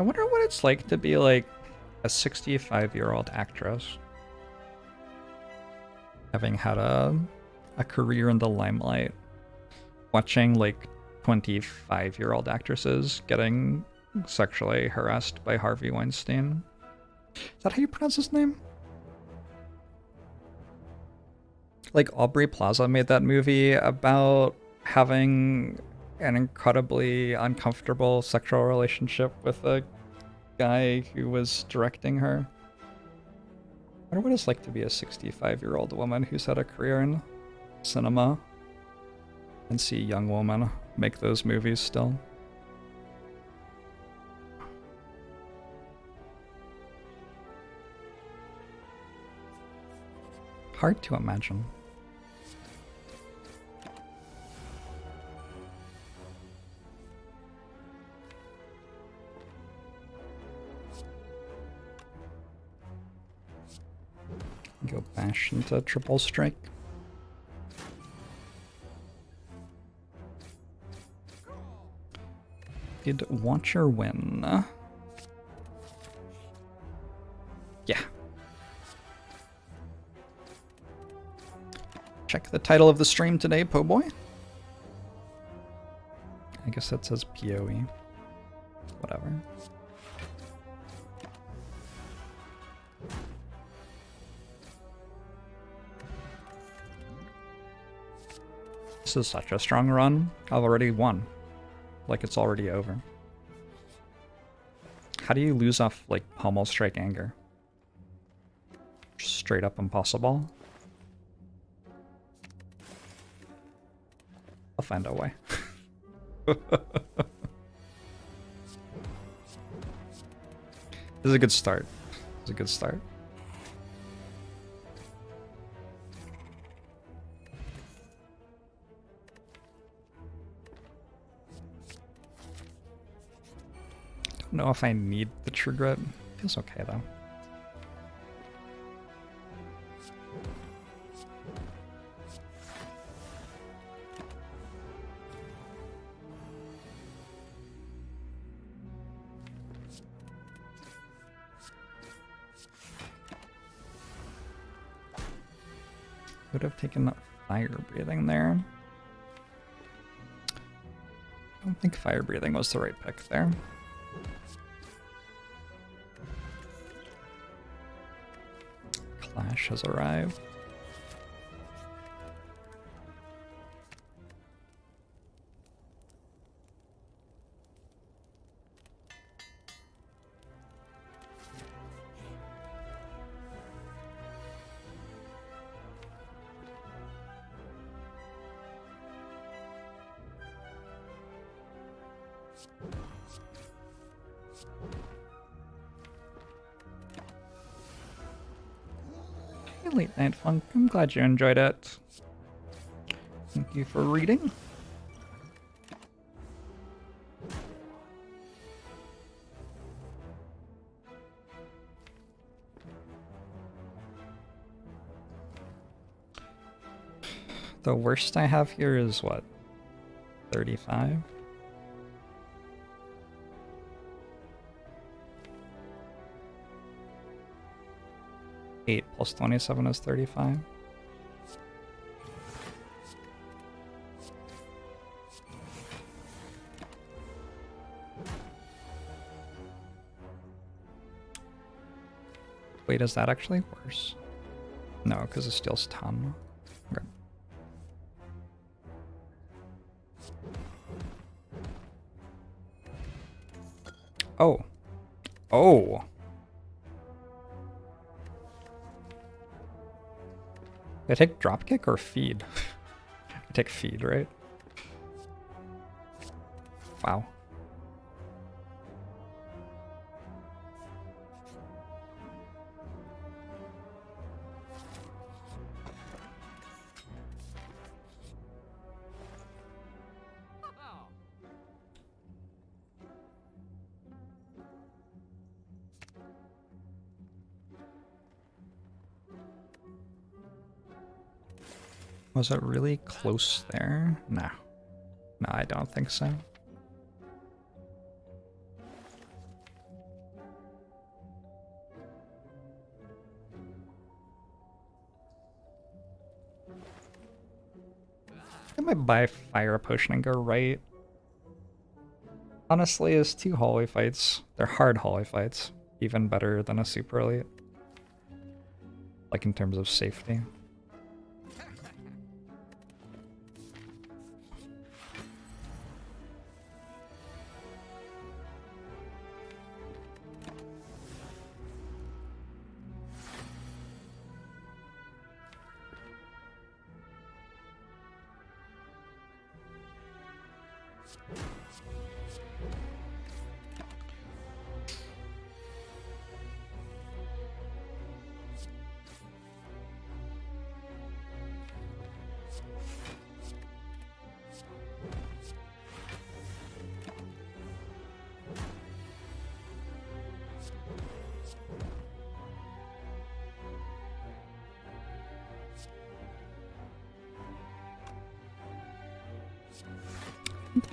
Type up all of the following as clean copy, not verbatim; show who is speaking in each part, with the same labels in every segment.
Speaker 1: I wonder what it's like to be like a 65-year-old actress, having had a career in the limelight, watching like 25-year-old actresses getting sexually harassed by Harvey Weinstein. Is that how you pronounce his name? Like Aubrey Plaza made that movie about having an incredibly uncomfortable sexual relationship with a guy who was directing her. I wonder what it's like to be a 65-year-old woman who's had a career in cinema and see young women make those movies still. Hard to imagine. Go bash into triple strike. Did Watcher win? Yeah. Check the title of the stream today, po' boy. I guess that says PoE. Whatever. This is such a strong run. I've already won. Like it's already over. How do you lose off, like, pommel strike anger? Straight up impossible. I'll find a way. This is a good start. It's a good start. Don't know if I need the true grit. Feels okay though. Would have taken fire breathing there. I don't think fire breathing was the right pick there. Clash has arrived. Late Night Funk, I'm glad you enjoyed it. Thank you for reading. The worst I have here is what? 35? 8 plus 27 is 35. Wait, is that actually worse? No, because it steals 10. Okay. Oh. Oh. I take dropkick or feed? I take feed, right? Wow. Was it really close there? No. No, I don't think so. I might buy Fire Potion and go right. Honestly, it's 2 hallway fights. They're hard hallway fights. Even better than a Super Elite. Like in terms of safety.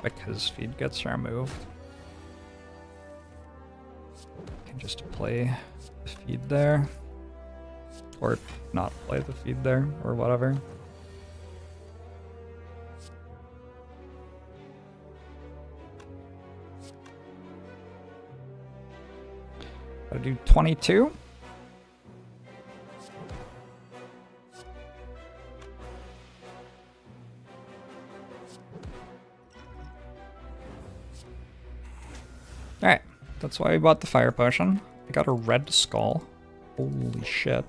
Speaker 1: Because feed gets removed. I can just play the feed there. Or not play the feed there, or whatever. Gotta do 22. Alright, that's why we bought the Fire Potion. I got a red skull. Holy shit.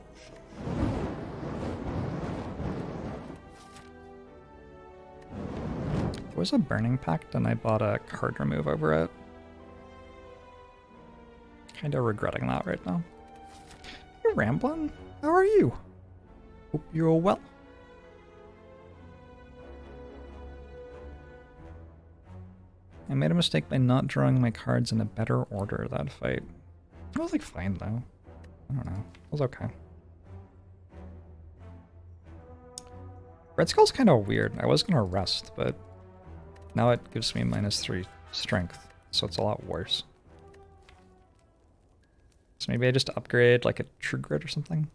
Speaker 1: There was a Burning Pact and I bought a card remove over it. Kinda regretting that right now. Hey Ramblin', how are you? Hope you're well. I made a mistake by not drawing my cards in a better order that fight. It was like fine though. I don't know. It was okay. Red Skull's kind of weird. I was gonna rest, but now it gives me -3 strength, so it's a lot worse. So maybe I just upgrade like a True Grit or something.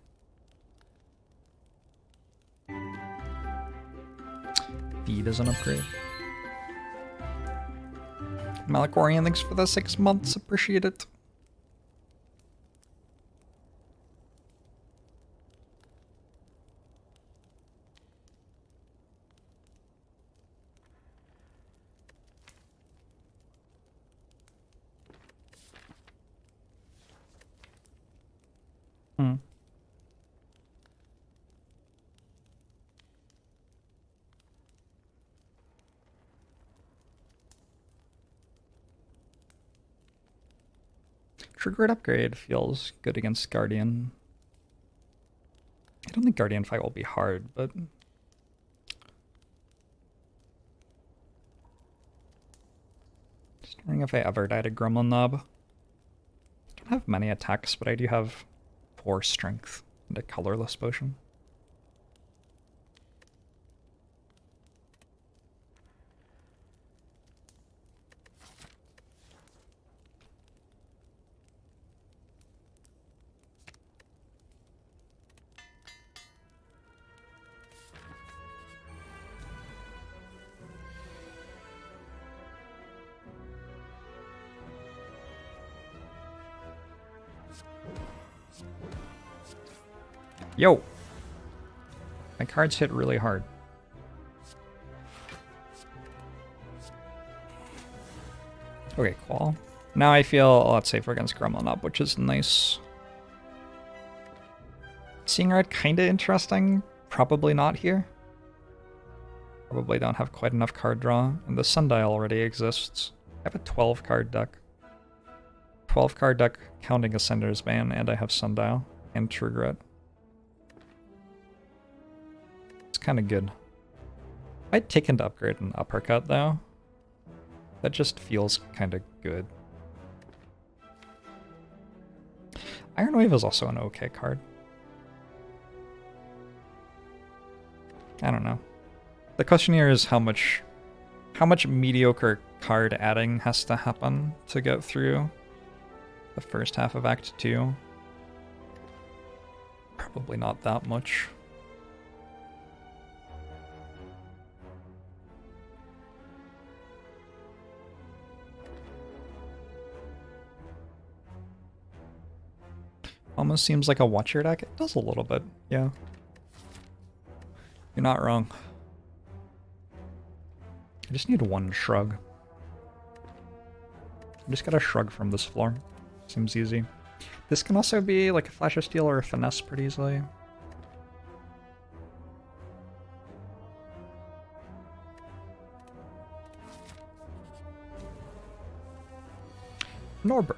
Speaker 1: Feed is an upgrade. Malachorian, thanks for the 6 months. Appreciate it. Triggered upgrade feels good against Guardian. I don't think Guardian fight will be hard, but just wondering if I ever die to Gremlin Knob. I don't have many attacks, but I do have 4 strength and a colorless potion. Yo! My cards hit really hard. Okay, Qual. Now I feel a lot safer against Gremlin Up, which is nice. Seeing Red kinda interesting. Probably not here. Probably don't have quite enough card draw, and the Sundial already exists. I have a 12 card deck. 12 card deck counting Ascender's Ban, and I have Sundial and True Grit. It's kind of good. I'd taken to upgrade an Uppercut though. That just feels kind of good. Iron Wave is also an okay card. I don't know. The question here is how much mediocre card adding has to happen to get through the first half of Act 2. Probably not that much. almost seems like a watcher deck. It does a little bit, yeah. You're not wrong. I just need one shrug. I just gotta shrug from this floor. Seems easy. This can also be like a Flash of Steel or a Finesse pretty easily. Norbert.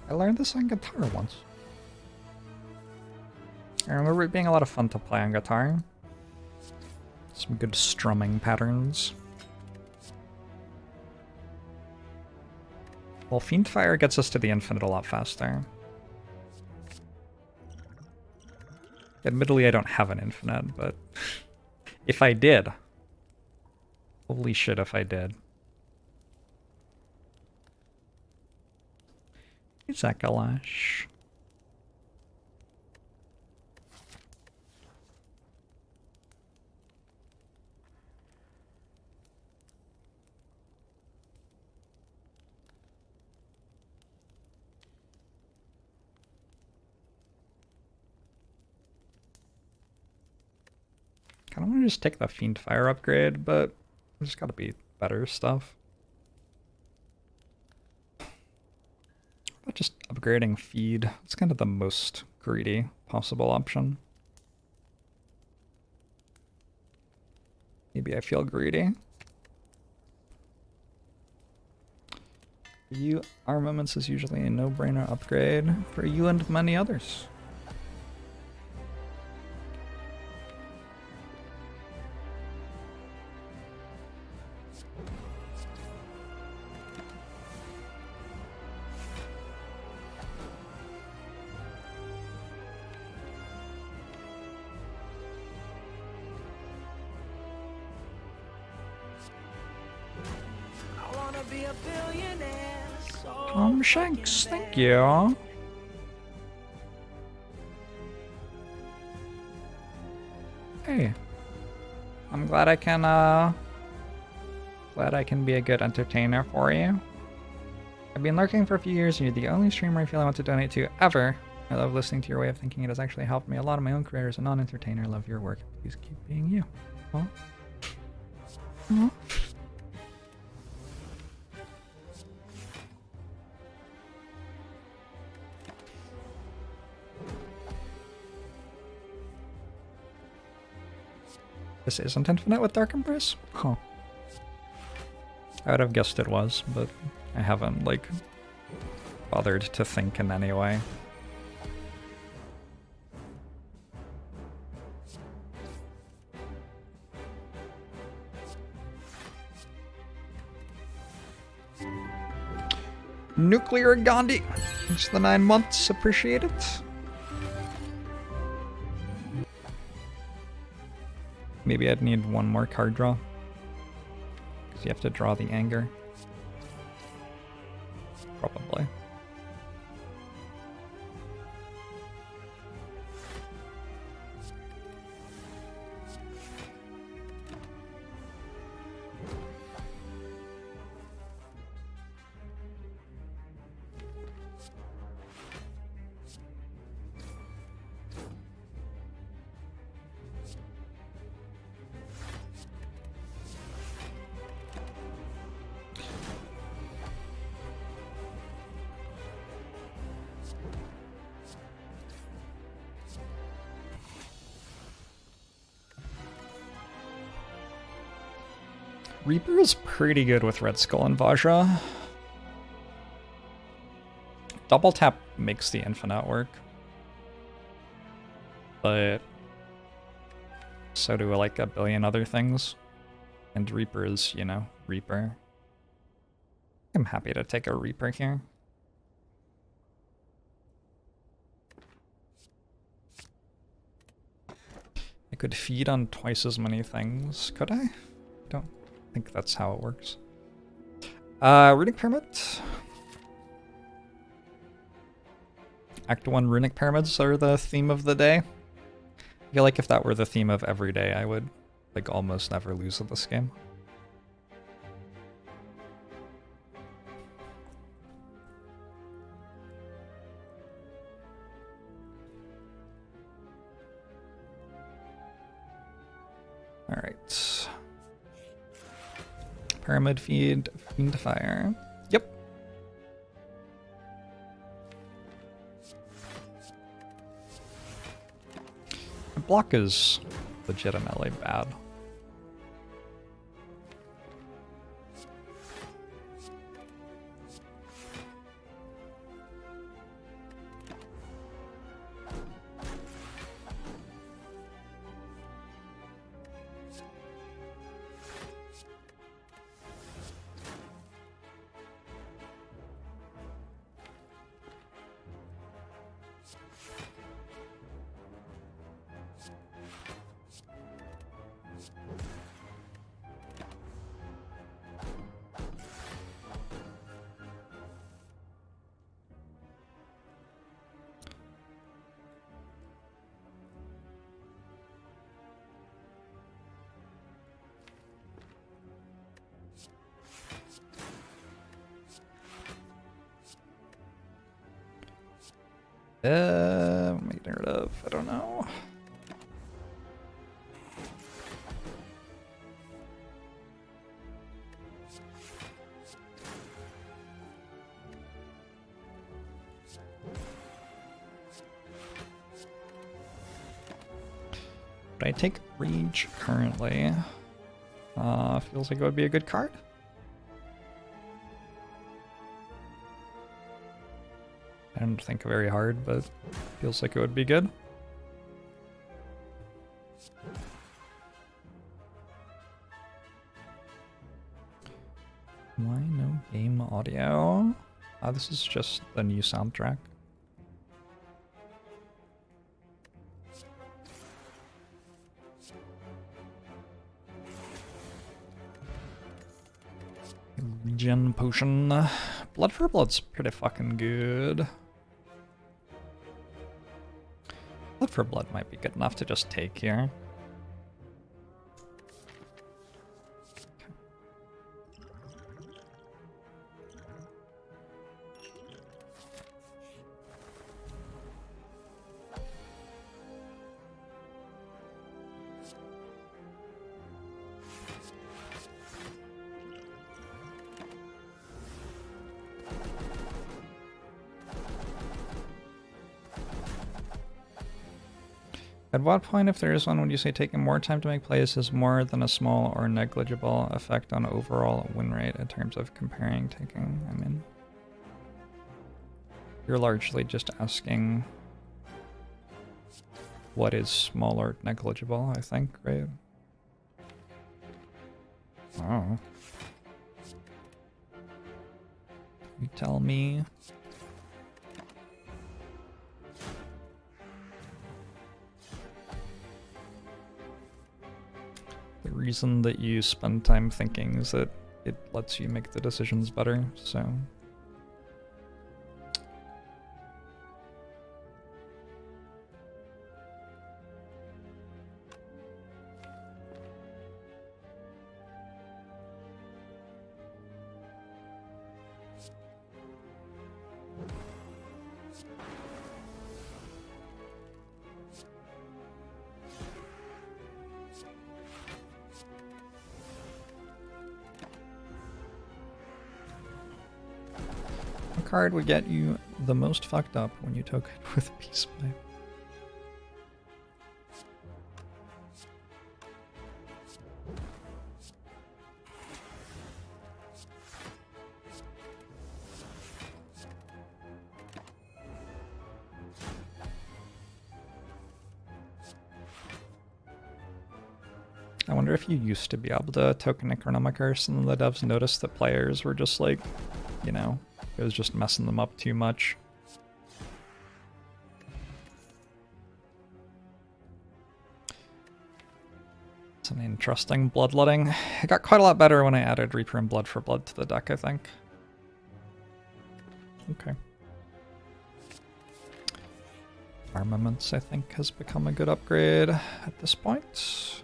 Speaker 1: I learned this on guitar once. I remember it being a lot of fun to play on guitar. Some good strumming patterns. Well, Fiendfire gets us to the infinite a lot faster. Admittedly, I don't have an infinite, but if I did, holy shit if I did. Zakalash. Kind of want to just take the Fiendfire upgrade, but there's got to be better stuff. But just upgrading feed. It's kind of the most greedy possible option. Maybe I feel greedy. For you, Armaments is usually a no-brainer upgrade for you and many others. Tom Shanks, thank you. Hey, I'm glad I can be a good entertainer for you. I've been lurking for a few years and you're the only streamer I feel I want to donate to ever. I love listening to your way of thinking. It has actually helped me a lot in my own career as a non-entertainer. I love your work. Please keep being you. Huh? Huh? This isn't infinite with Dark Empress? Huh. I would have guessed it was, but I haven't, like, bothered to think in any way. Nuclear Gandhi! Thanks for the 9 months, appreciate it. Maybe I'd need one more card draw. Because you have to draw the anger. Probably. Reaper is pretty good with Red Skull and Vajra. Double tap makes the infinite work. But so do like a billion other things. And Reaper is, you know, Reaper. I'm happy to take a Reaper here. I could feed on twice as many things, could I? Don't think that's how it works. Reading Permit. Act 1 runic pyramids are the theme of the day. I feel like if that were the theme of every day, I would like almost never lose in this game. All right. Pyramid feed, fiend fire. Yep. The block is legitimately bad. What am I getting rid of? I don't know. But I take Rage currently. Feels like it would be a good card. I don't think very hard, but feels like it would be good. Why no game audio? This is just the new soundtrack. Regen potion. Blood for Blood's pretty fucking good. Blood for Blood might be good enough to just take here. At what point, if there is one, would you say taking more time to make plays has more than a small or negligible effect on overall win rate in terms of comparing taking? I mean, you're largely just asking what is small or negligible, I think, right? Oh. You tell me. The reason that you spend time thinking is that it lets you make the decisions better, so... Card would get you the most fucked up when you took it with Peace Pipe. I wonder if you used to be able to token Necronomicurse and the devs noticed that players were just like, you know, it was just messing them up too much. It's an interesting bloodletting. It got quite a lot better when I added Reaper and Blood for Blood to the deck, I think. Okay. armaments, I think, has become a good upgrade at this point.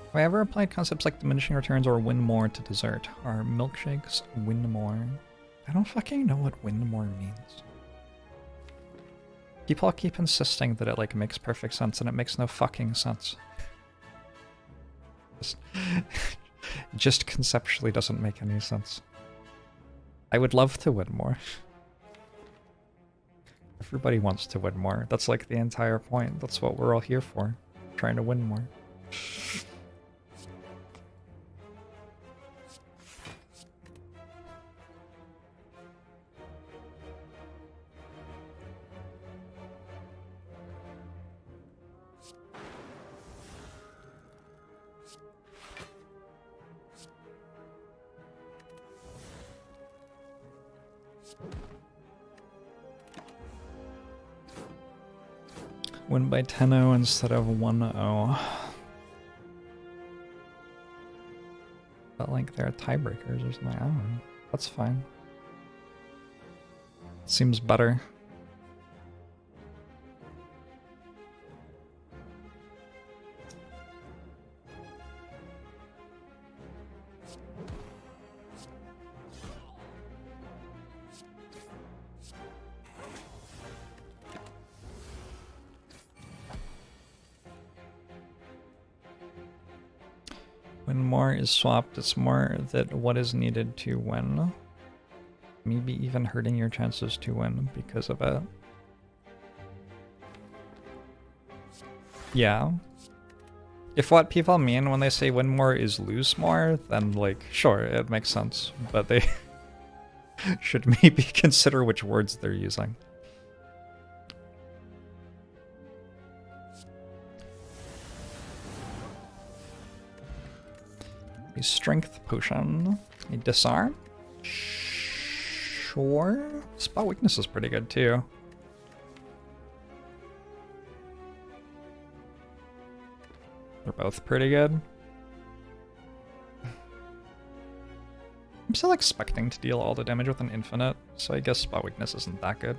Speaker 1: Have I ever applied concepts like diminishing returns or win more to dessert? Are milkshakes win more? I don't fucking know what win more means. People keep insisting that it like makes perfect sense, and it makes no fucking sense. Just conceptually doesn't make any sense. I would love to win more. Everybody wants to win more. That's like the entire point. That's what we're all here for. Trying to win more. Win by 10-0 instead of 1-0. But like they're tiebreakers or something. I don't know. That's fine. Seems better. When more is swapped, it's more that what is needed to win. Maybe even hurting your chances to win because of it. Yeah. If what people mean when they say win more is lose more, then like, sure, it makes sense. But they should maybe consider which words they're using. A strength potion. A disarm. Sure. Spot weakness is pretty good too. They're both pretty good. I'm still expecting to deal all the damage with an infinite, so I guess spot weakness isn't that good.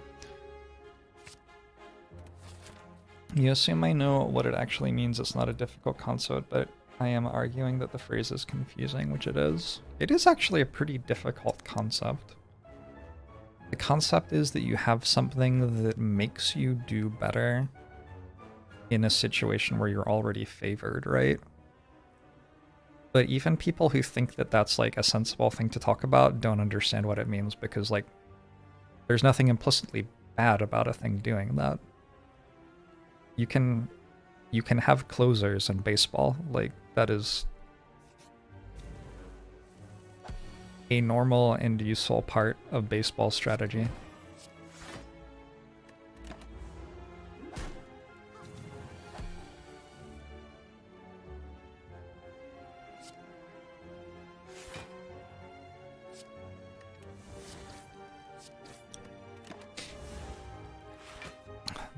Speaker 1: You assume I know what it actually means. It's not a difficult concept, but I am arguing that the phrase is confusing, which it is. It is actually a pretty difficult concept. The concept is that you have something that makes you do better in a situation where you're already favored, right? But even people who think that that's like a sensible thing to talk about don't understand what it means, because like there's nothing implicitly bad about a thing doing that. You can have closers in baseball, like that is a normal and useful part of baseball strategy.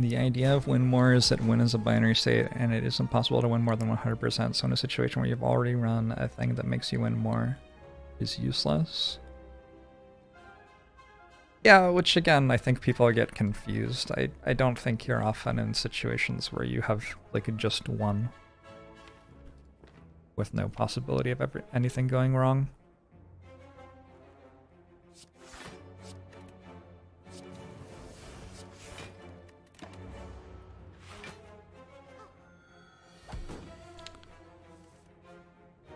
Speaker 1: The idea of win more is that win is a binary state, and it is impossible to win more than 100%, so in a situation where you've already run a thing that makes you win more is useless. Yeah, which again, I think people get confused. I don't think you're often in situations where you have like just one with no possibility of anything going wrong.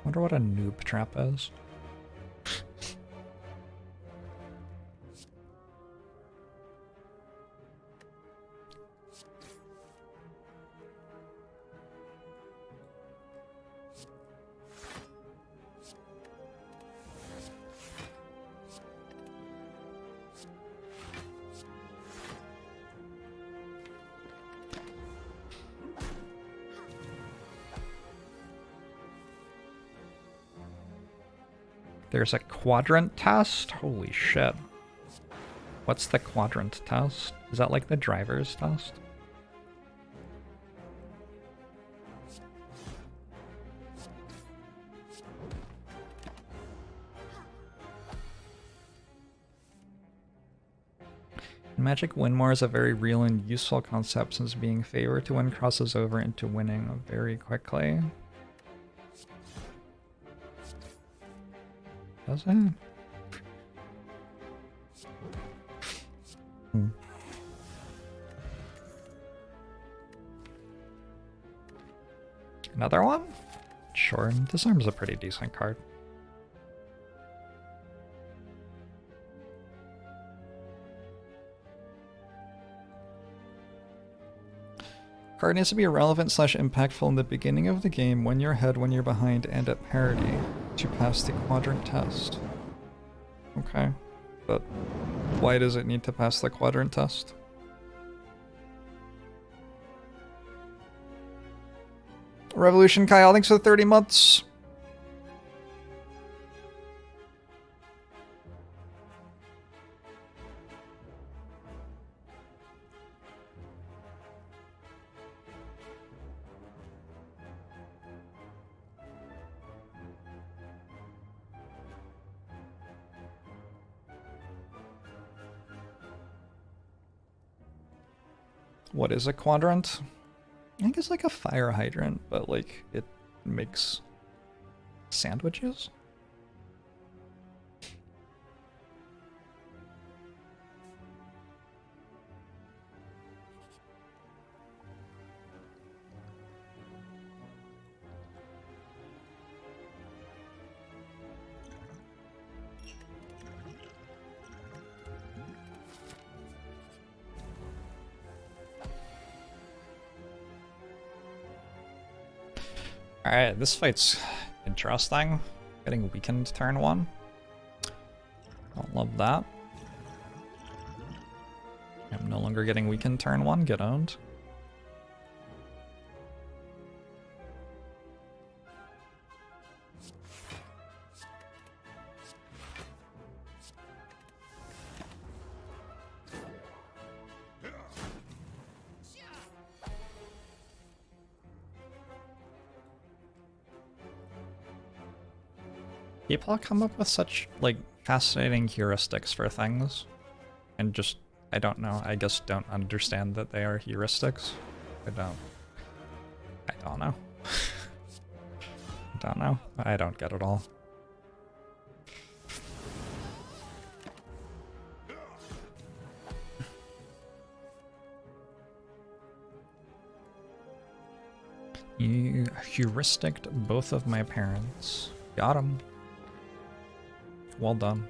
Speaker 1: Wonder what a noob trap is. There's a quadrant test? Holy shit. What's the quadrant test? Is that like the driver's test? Magic win more is a very real and useful concept since being favored to win crosses over into winning very quickly. Does it? Another one? Sure, Disarm's a pretty decent card. Card needs to be relevant / impactful in the beginning of the game, when you're ahead, when you're behind, and at parity to pass the Quadrant test. Okay, but why does it need to pass the Quadrant test? Revolution Kyle, thanks for the 30 months. What is a quadrant? I think it's like a fire hydrant, but like it makes sandwiches. Alright, this fight's interesting. Getting weakened turn 1. Don't love that. I'm no longer getting weakened turn 1, get owned. People come up with such, like, fascinating heuristics for things, and just, I don't know, I guess don't understand that they are heuristics. I don't know. I don't know. I don't get it all. You heuristicked both of my parents. Got 'em. Well done.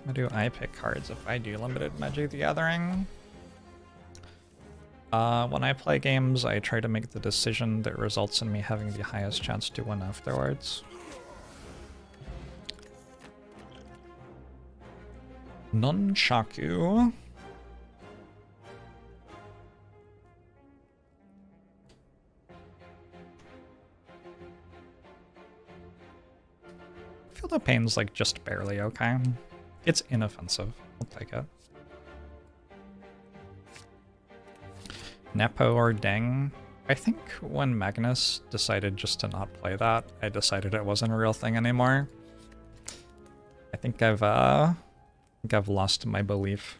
Speaker 1: How do I pick cards if I do limited Magic the Gathering? When I play games, I try to make the decision that results in me having the highest chance to win afterwards. Nunchaku. Feel the pain's like just barely okay. It's inoffensive. I'll take it. Nepo or Deng. I think when Magnus decided just to not play that, I decided it wasn't a real thing anymore. I think I've lost my belief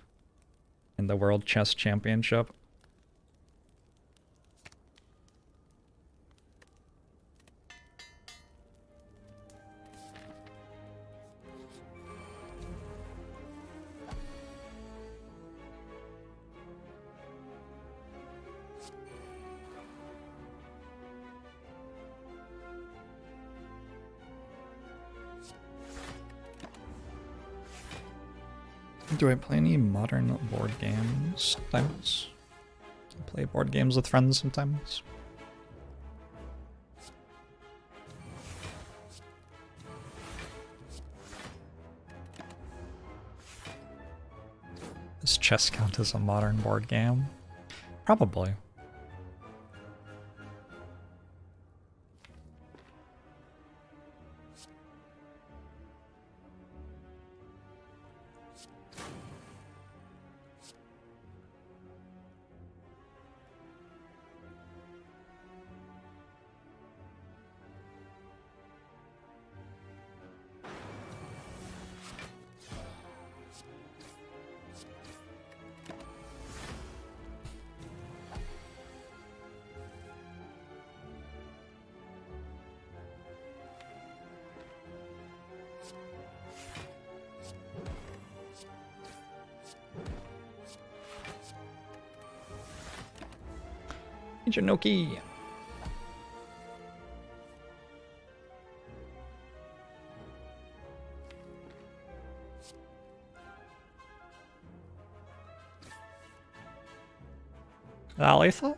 Speaker 1: in the World Chess Championship. Do I play any modern board games sometimes? I play board games with friends sometimes. Does chess count as a modern board game? Probably. Janoki. Is that lethal?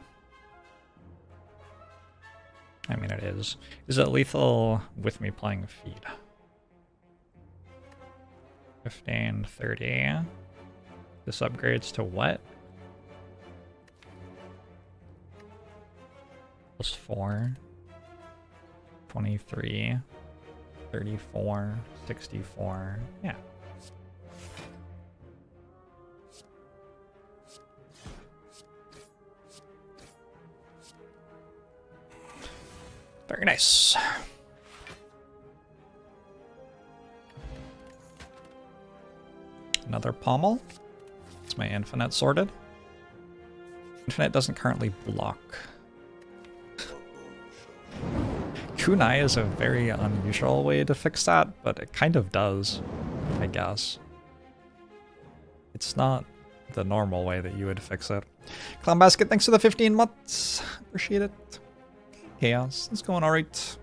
Speaker 1: I mean, it is. Is it lethal with me playing feed? 15, 30. This upgrades to what? Plus 4. 23. 34. 64. Yeah. Very nice. Another pommel. It's my infinite sorted. Infinite doesn't currently block. Kunai is a very unusual way to fix that, but it kind of does, I guess. It's not the normal way that you would fix it. Clown Basket, thanks for the 15 months. Appreciate it. Chaos, it's going alright.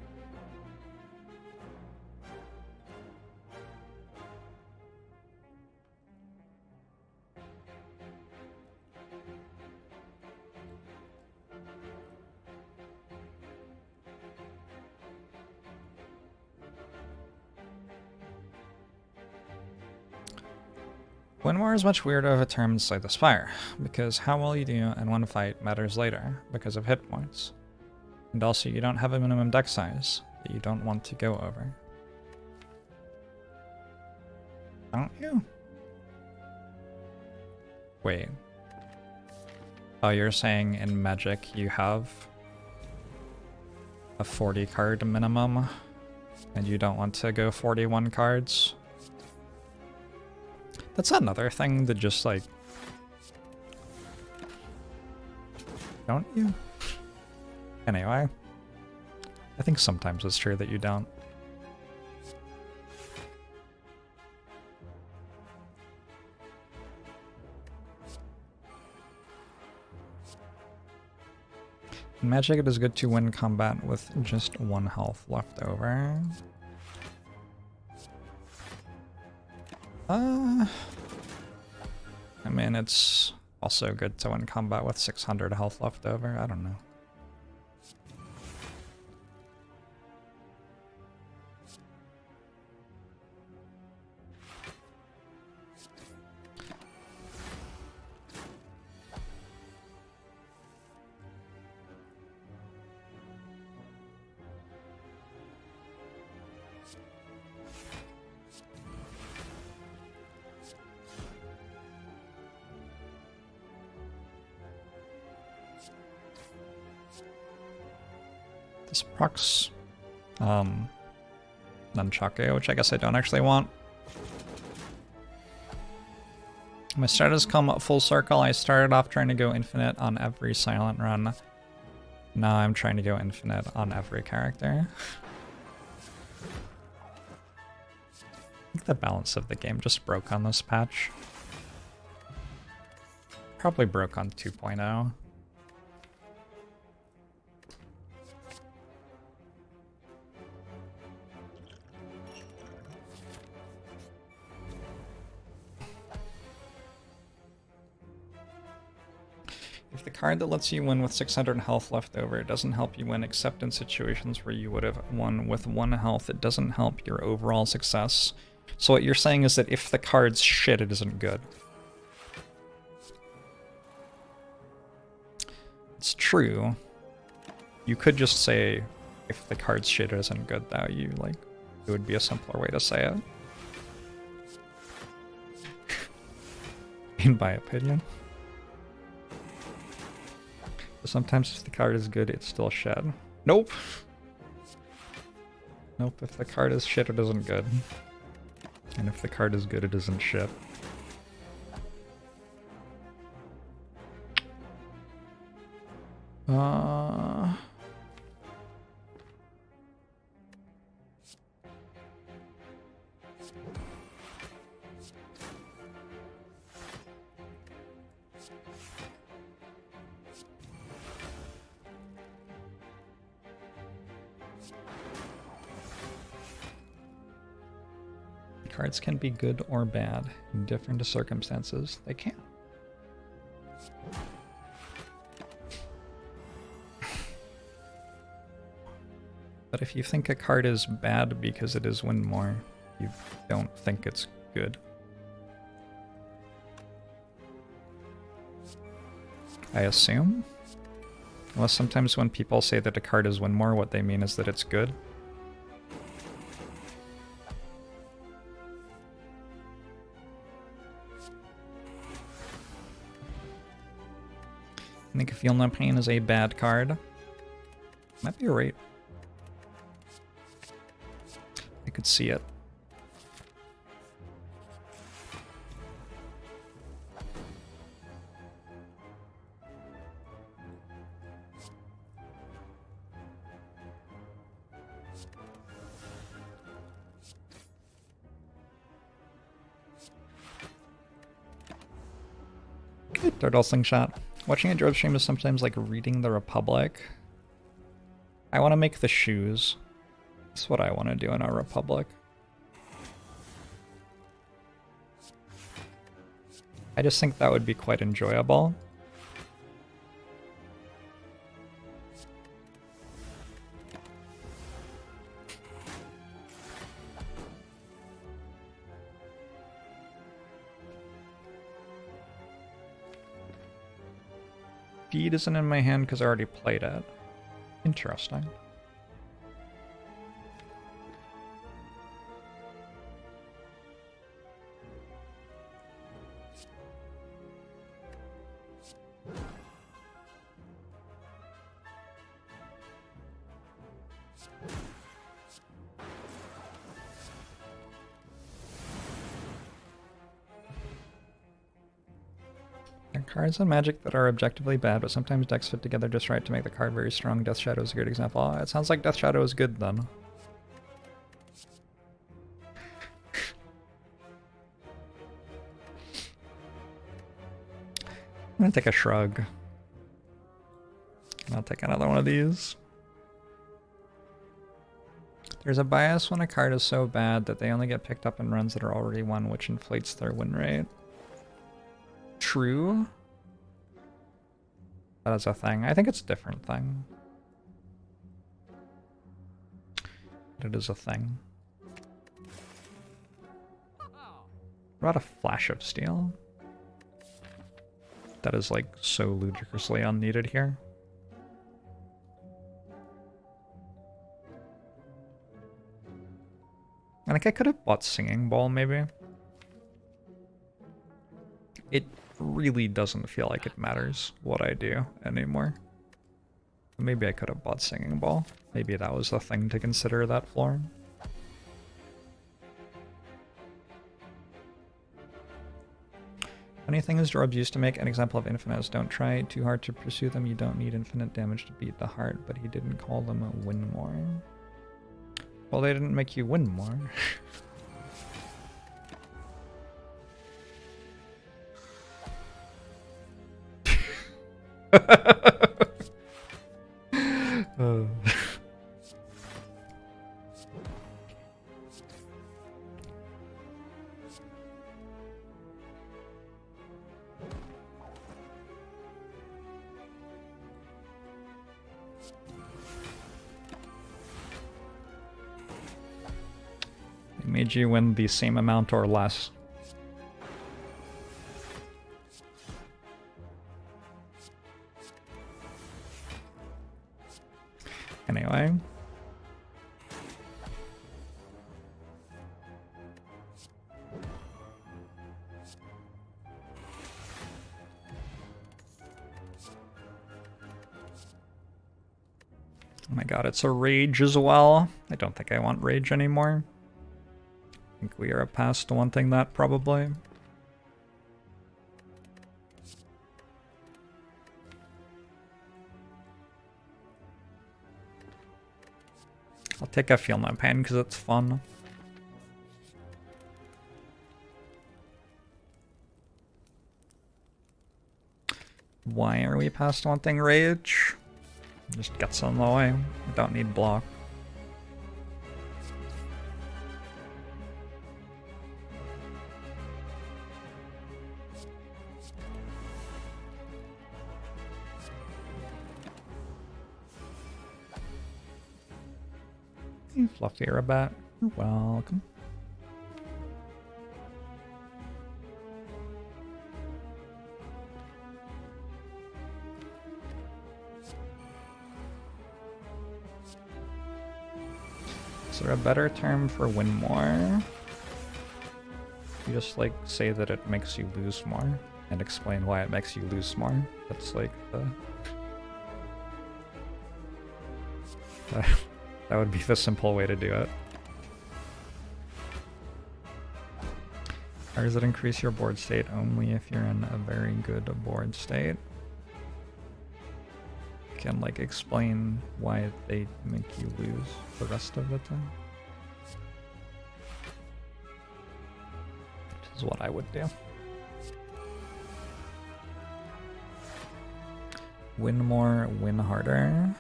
Speaker 1: Win more is much weirder of a term inside the Spire, because how well you do in one fight matters later, because of hit points. And also, you don't have a minimum deck size that you don't want to go over. Don't you? Wait. Oh, you're saying in Magic you have a 40 card minimum, and you don't want to go 41 cards? That's another thing that just like... Don't you? Anyway. I think sometimes it's true that you don't. In Magic, it is good to win combat with just 1 health left over. I mean, it's also good to win combat with 600 health left over. I don't know. This procs Nunchaku, which I guess I don't actually want. My start has come full circle. I started off trying to go infinite on every silent run. Now I'm trying to go infinite on every character. I think the balance of the game just broke on this patch. Probably broke on 2.0. If the card that lets you win with 600 health left over doesn't help you win except in situations where you would have won with 1 health, it doesn't help your overall success. So what you're saying is that if the card's shit, it isn't good. It's true. You could just say if the card's shit isn't good though, it would be a simpler way to say it. In my opinion. Sometimes if the card is good, it's still shit. Nope. Nope, if the card is shit, it isn't good. And if the card is good, it isn't shit. Cards can be good or bad in different circumstances. They can. But if you think a card is bad because it is win more, you don't think it's good. I assume? Well, sometimes when people say that a card is win more, what they mean is that it's good. I think Feel No Pain is a bad card. Might be right. I could see it. Good Turtle Slingshot. Watching a Jorbs stream is sometimes like reading the Republic. I want to make the shoes. That's what I want to do in our Republic. I just think that would be quite enjoyable. Feed isn't in my hand because I already played it. Interesting. Cards in Magic that are objectively bad, but sometimes decks fit together just right to make the card very strong. Death Shadow is a good example. It sounds like Death Shadow is good then. I'm gonna take a shrug. I'll take another one of these. There's a bias when a card is so bad that they only get picked up in runs that are already won, which inflates their win rate. True. That is a thing. I think it's a different thing. But it is a thing. What about a Flash of Steel? That is like so ludicrously unneeded here. I think I could have bought Singing Bowl maybe. It really doesn't feel like it matters what I do anymore. Maybe I could have bought Singing Bowl. Maybe that was the thing to consider that floor. Funny thing is, Jorbs used to make an example of infinites. Don't try too hard to pursue them. You don't need infinite damage to beat the heart, but he didn't call them a win more. Well, they didn't make you win more. They made you win the same amount or less. Anyway. Oh my god, it's a rage as well. I don't think I want rage anymore. I think we are past wanting that, probably. I'll take a Feel No Pain because it's fun. Why are we past wanting rage? Just gets in the way. We don't need block. Hey, Fluffy Rabbit. You're welcome. Is there a better term for win more? You just like say that it makes you lose more and explain why it makes you lose more. That's like the... that would be the simple way to do it. Or does it increase your board state only if you're in a very good board state? Can like explain why they make you lose the rest of the time. Which is what I would do. Win more, win harder.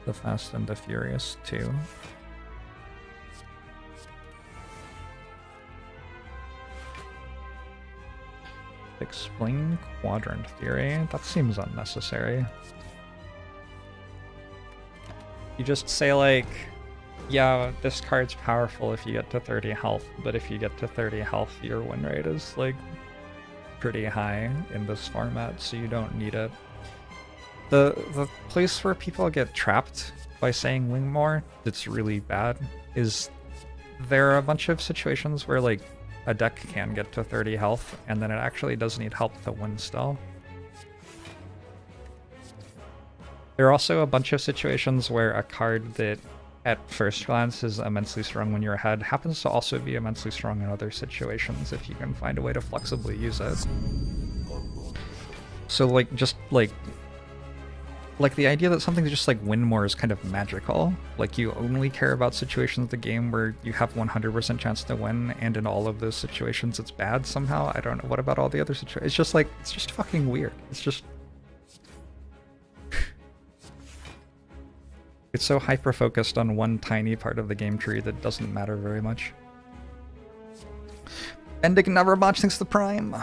Speaker 1: The Fast and the Furious 2. Explain quadrant theory? That seems unnecessary. You just say like, yeah, this card's powerful if you get to 30 health, but if you get to 30 health, your win rate is like pretty high in this format, so you don't need it. The place where people get trapped by saying win more that's really bad is there are a bunch of situations where like a deck can get to 30 health and then it actually does need help to win still. There are also a bunch of situations where a card that at first glance is immensely strong when you're ahead happens to also be immensely strong in other situations if you can find a way to flexibly use it. So like just like the idea that something just like win more is kind of magical. Like you only care about situations of the game where you have 100% chance to win, and in all of those situations it's bad somehow. I don't know. What about all the other situations? It's just like, it's just fucking weird. It's just... it's so hyper-focused on one tiny part of the game tree that doesn't matter very much. Bendick never botch thanks to the Prime.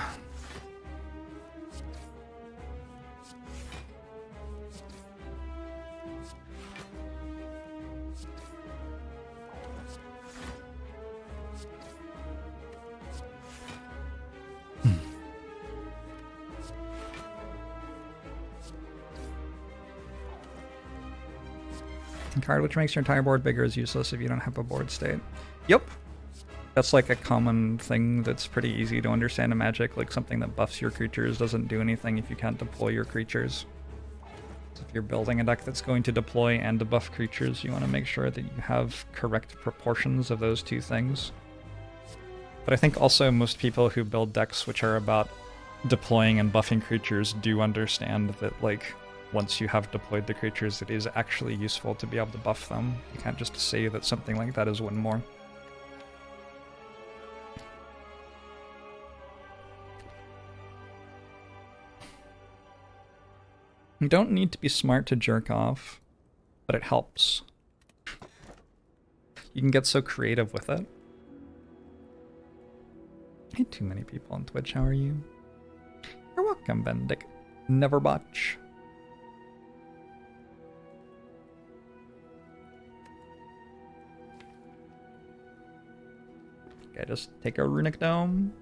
Speaker 1: Card which makes your entire board bigger is useless if you don't have a board state. Yep. That's like a common thing that's pretty easy to understand in Magic, like something that buffs your creatures doesn't do anything if you can't deploy your creatures. So if you're building a deck that's going to deploy and debuff creatures, you want to make sure that you have correct proportions of those two things. But I think also most people who build decks which are about deploying and buffing creatures do understand that like once you have deployed the creatures, it is actually useful to be able to buff them. You can't just say that something like that is win more. You don't need to be smart to jerk off, but it helps. You can get so creative with it. Hey, too many people on Twitch, how are you? You're welcome, Bendick. Never botch. Okay, just take a runic dome.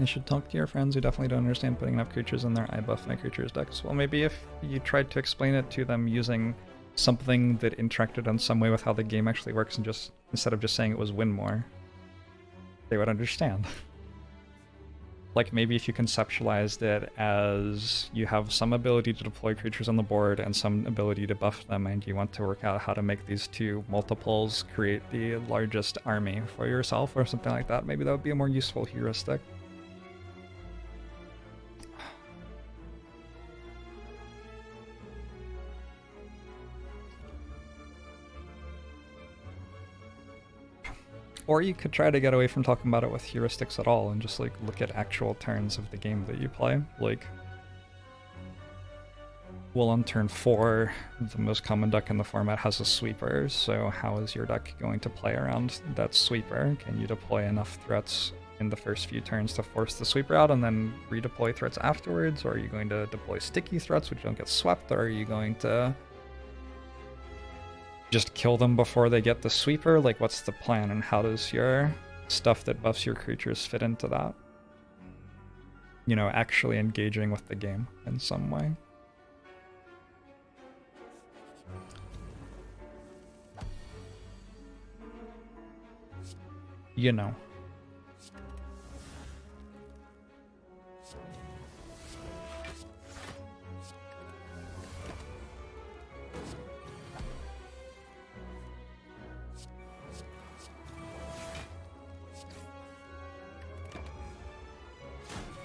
Speaker 1: You should talk to your friends who definitely don't understand putting enough creatures in their I buff my creatures decks. Well, maybe if you tried to explain it to them using something that interacted in some way with how the game actually works, and just instead of just saying it was win more, they would understand. Like maybe if you conceptualized it as you have some ability to deploy creatures on the board and some ability to buff them, and you want to work out how to make these two multiples create the largest army for yourself or something like that, maybe that would be a more useful heuristic. Or you could try to get away from talking about it with heuristics at all and just like look at actual turns of the game that you play. Like, well, on turn 4, the most common deck in the format has a sweeper, so how is your deck going to play around that sweeper? Can you deploy enough threats in the first few turns to force the sweeper out and then redeploy threats afterwards? Or are you going to deploy sticky threats which don't get swept? Or are you going to just kill them before they get the sweeper? Like, what's the plan, and how does your stuff that buffs your creatures fit into that? You know, actually engaging with the game in some way. You know.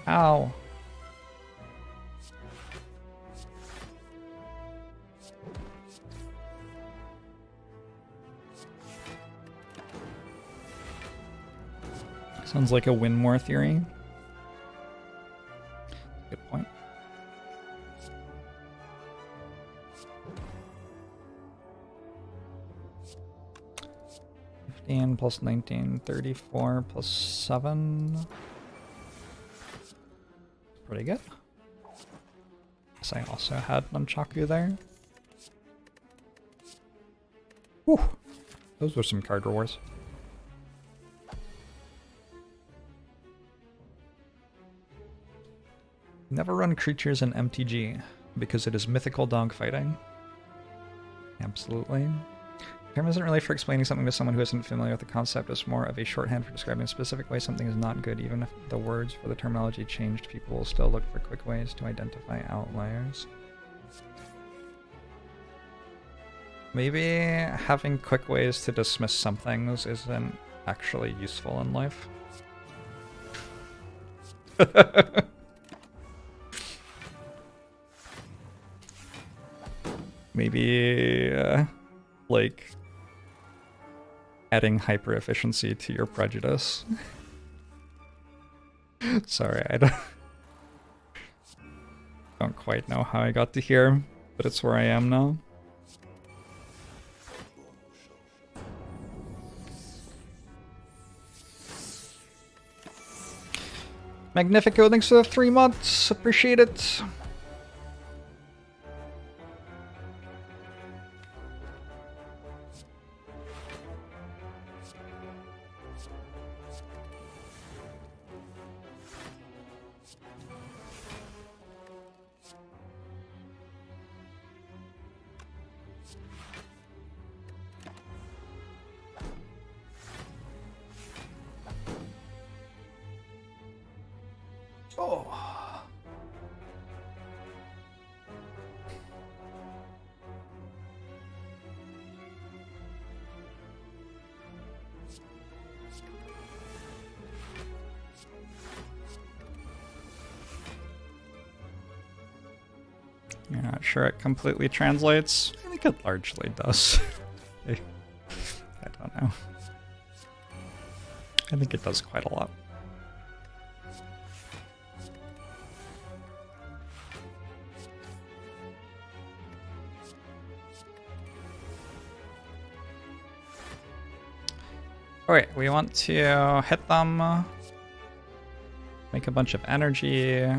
Speaker 1: Ow. Sounds like a win more theory. Good point. Plus 19, 34 plus 7. Pretty good. Guess I also had Nunchaku there. Whew. Those were some card rewards. Never run creatures in MTG because it is mythical dogfighting. Absolutely. The term isn't really for explaining something to someone who isn't familiar with the concept. It's more of a shorthand for describing a specific way something is not good. Even if the words for the terminology changed, people will still look for quick ways to identify outliers. Maybe having quick ways to dismiss some things isn't actually useful in life. Maybe, like, adding hyper efficiency to your prejudice. Sorry, I don't quite know how I got to here, but it's where I am now. Magnifico, thanks for the 3 months. Appreciate it. You're not sure it completely translates? I think it largely does. I don't know. I think it does quite a lot. Alright, we want to hit them, make a bunch of energy.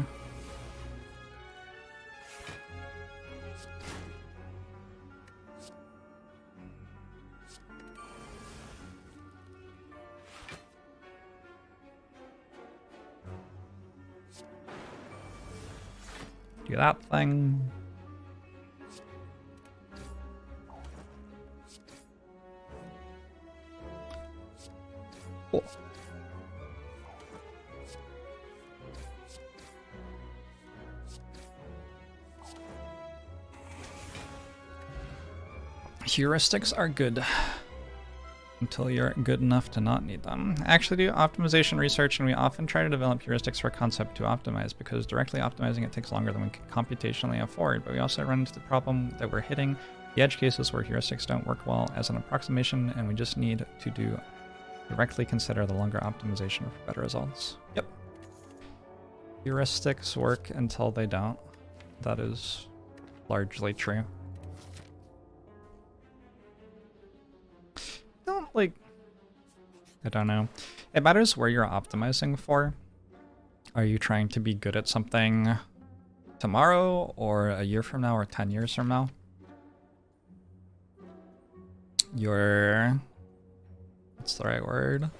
Speaker 1: Do that thing. Cool. Heuristics are good until you're good enough to not need them. I actually do optimization research, and we often try to develop heuristics for a concept to optimize, because directly optimizing it takes longer than we can computationally afford, but we also run into the problem that we're hitting the edge cases where heuristics don't work well as an approximation, and we just need to directly consider the longer optimization for better results. Yep. Heuristics work until they don't. That is largely true. Like, I don't know. It matters where you're optimizing for. Are you trying to be good at something tomorrow, or a year from now, or 10 years from now? What's the right word?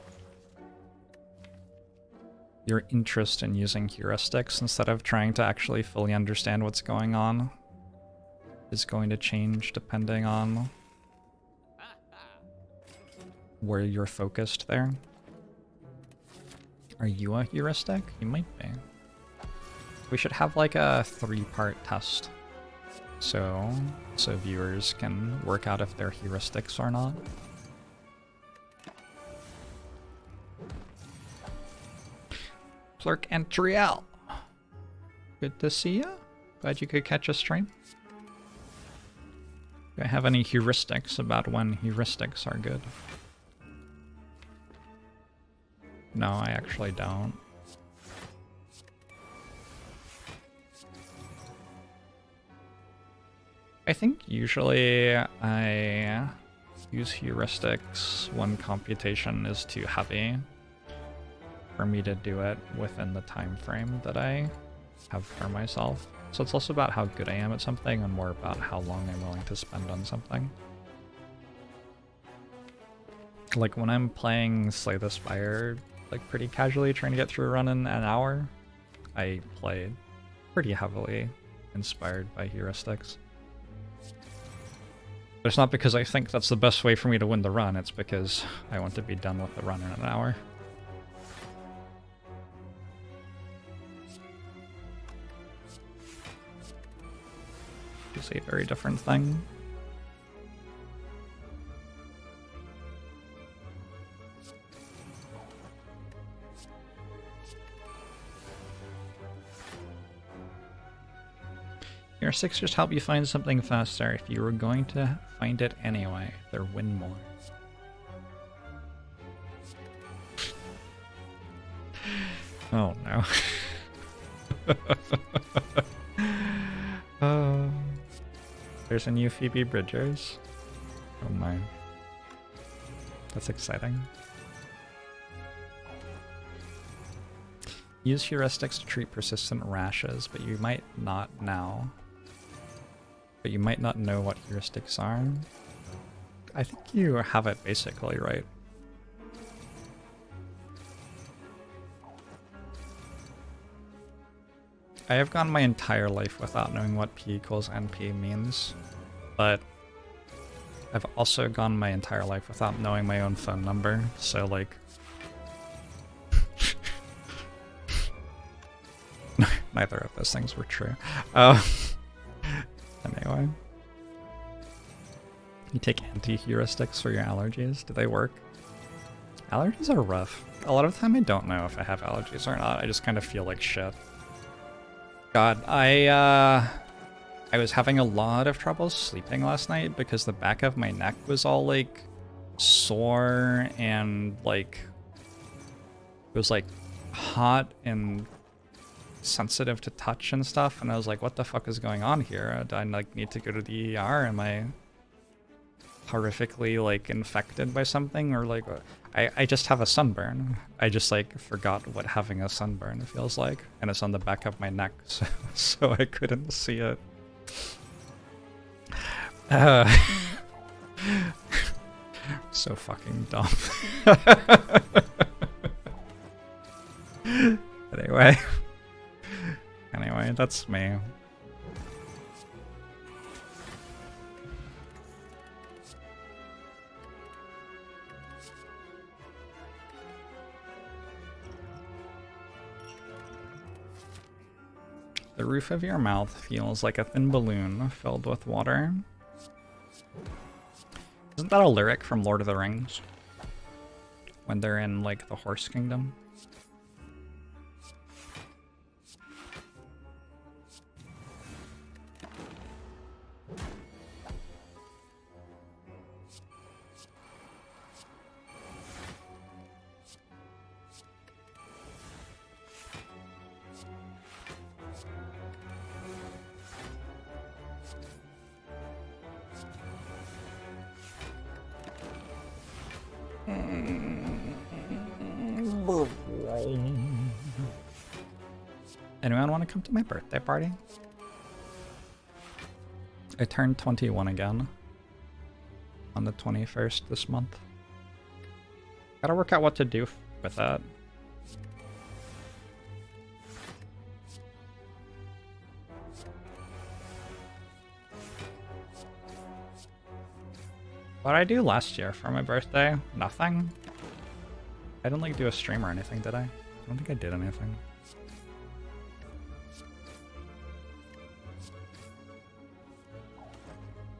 Speaker 1: Your interest in using heuristics instead of trying to actually fully understand what's going on is going to change depending on where you're focused there. Are you a heuristic? You might be. We should have like a 3-part test so viewers can work out if they're heuristics or not. Clerk and Triel. Good to see you. Glad you could catch a stream. Do I have any heuristics about when heuristics are good? No, I actually don't. I think usually I use heuristics when computation is too heavy for me to do it within the time frame that I have for myself. So it's also about how good I am at something and more about how long I'm willing to spend on something. Like when I'm playing Slay the Spire, like pretty casually trying to get through a run in an hour, I play pretty heavily inspired by heuristics. But it's not because I think that's the best way for me to win the run, it's because I want to be done with the run in an hour. It's a very different thing. Heuristics just help you find something faster. If you were going to find it anyway, they're win more. Oh no. There's a new Phoebe Bridgers. Oh my. That's exciting. Use heuristics to treat persistent rashes, but you might not now. But you might not know what heuristics are. I think you have it basically right. I have gone my entire life without knowing what P equals NP means, but I've also gone my entire life without knowing my own phone number, so like... Neither of those things were true. Anyway. You take anti-heuristics for your allergies? Do they work? Allergies are rough. A lot of the time I don't know if I have allergies or not, I just kind of feel like shit. God, I was having a lot of trouble sleeping last night because the back of my neck was all like sore and like it was like hot and sensitive to touch and stuff, and I was like, what the fuck is going on here? Do I like need to go to the ER? Am I horrifically like infected by something, or like I just have a sunburn. I just like forgot what having a sunburn feels like, and it's on the back of my neck, so I couldn't see it. So fucking dumb. Anyway, that's me. The roof of your mouth feels like a thin balloon filled with water. Isn't that a lyric from Lord of the Rings? When they're in, like, the Horse Kingdom? Anyone want to come to my birthday party? I turned 21 again on the 21st this month. Gotta work out what to do with that. What did I do last year for my birthday? Nothing? I didn't like do a stream or anything, did I? I don't think I did anything.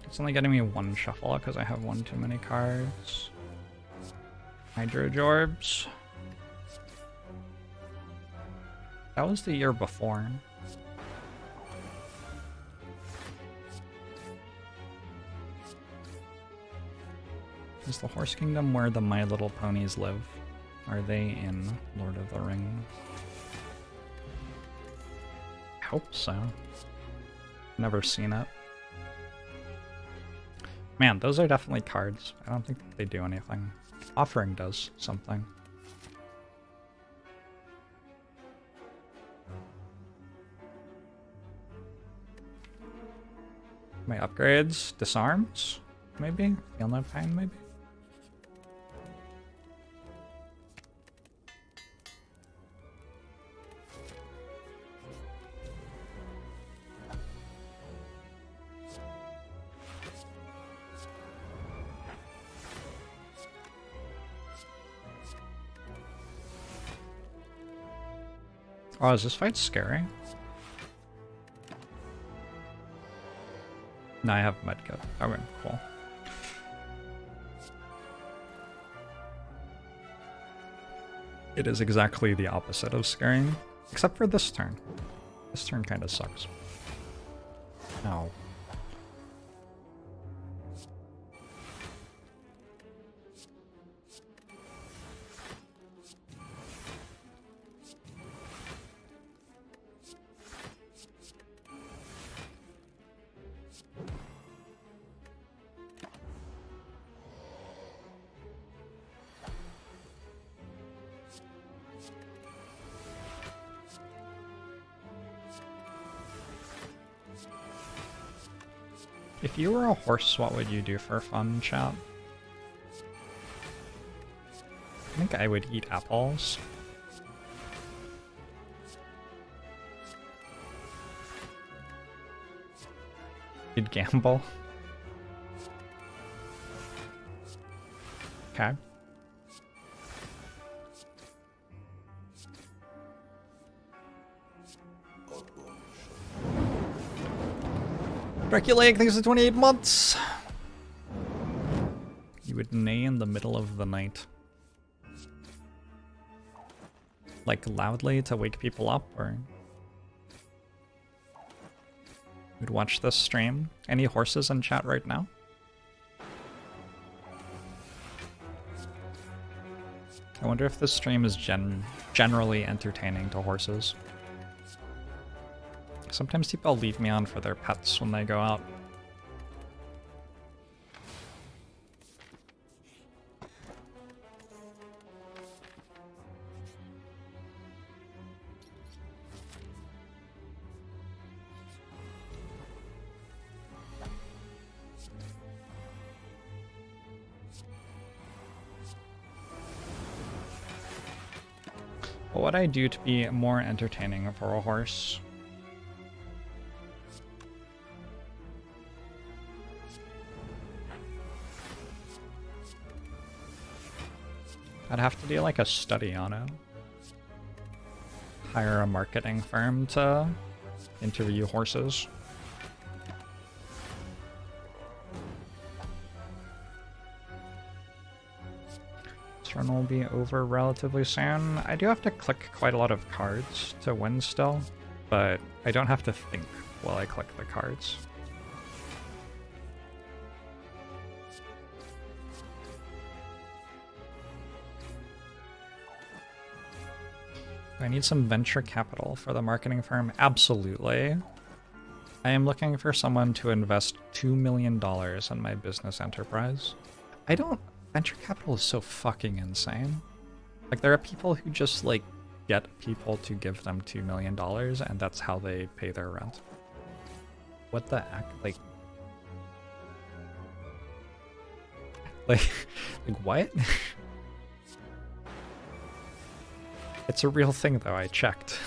Speaker 1: It's only getting me one shuffle because I have one too many cards. Hydro Jorbs. That was the year before. Is the Horse Kingdom where the My Little Ponies live? Are they in Lord of the Rings? I hope so. Never seen it. Man, those are definitely cards. I don't think they do anything. Offering does something. My upgrades? Disarms? Maybe? Feel no pain, maybe? Oh, is this fight scary? No, I have medkit. Okay, cool. It is exactly the opposite of scaring, except for this turn. This turn kind of sucks. Ow. If you were a horse, what would you do for fun, chat? I think I would eat apples. You'd gamble. Okay. Draculaig, thanks for 28 months! You would neigh in the middle of the night. Like loudly to wake people up, or... You'd watch this stream? Any horses in chat right now? I wonder if this stream is generally entertaining to horses. Sometimes people leave me on for their pets when they go out. What would I do to be more entertaining for a horse? I'd have to do like a study on it. Hire a marketing firm to interview horses. Turn will be over relatively soon. I do have to click quite a lot of cards to win still, but I don't have to think while I click the cards. I need some venture capital for the marketing firm. Absolutely. I am looking for someone to invest $2 million in my business enterprise. Venture capital is so fucking insane. Like, there are people who just, like, get people to give them $2 million, and that's how they pay their rent. What the heck? Like what? It's a real thing though, I checked.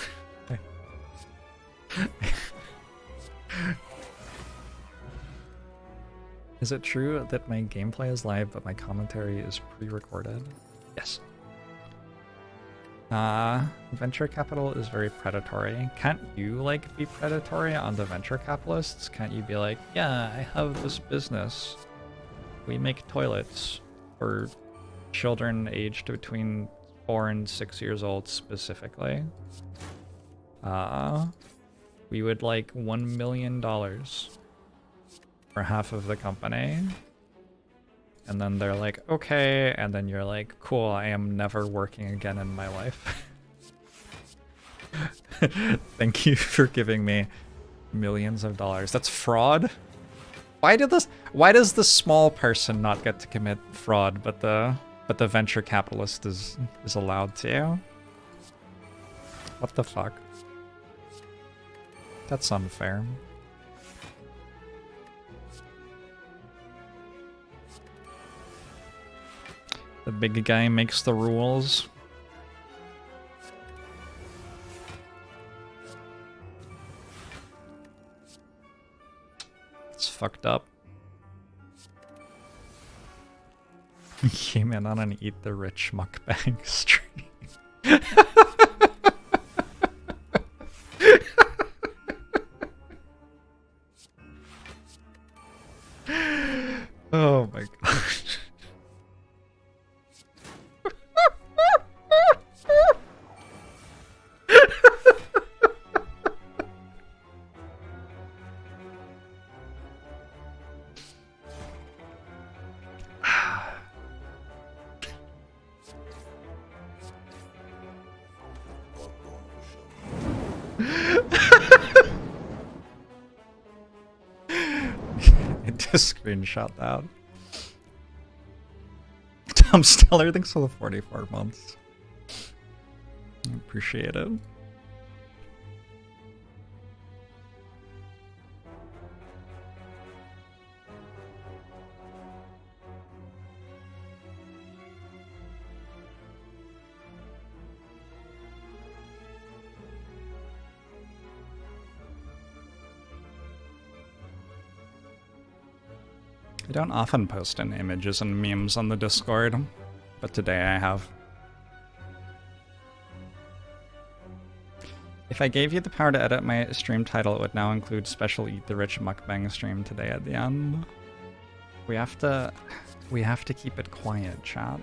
Speaker 1: Is it true that my gameplay is live but my commentary is pre-recorded? Yes. Venture capital is very predatory. Can't you like be predatory on the venture capitalists? Can't you be like, yeah, I have this business. We make toilets for children aged between 4 and 6 years old specifically. We would like $1 million for half of the company. And then they're like, okay, and then you're like, cool, I am never working again in my life. Thank you for giving me millions of dollars. That's fraud? Why does the small person not get to commit fraud, but the venture capitalist is allowed to? What the fuck? That's unfair. The big guy makes the rules. It's fucked up. He came in on an Eat the Rich mukbang stream. Oh my gosh. Screenshot that. Tom Stellar, thanks for the 44 months. I appreciate it. I don't often post in images and memes on the Discord, but today I have. If I gave you the power to edit my stream title, it would now include special Eat the Rich mukbang stream today at the end. We have to keep it quiet, chat.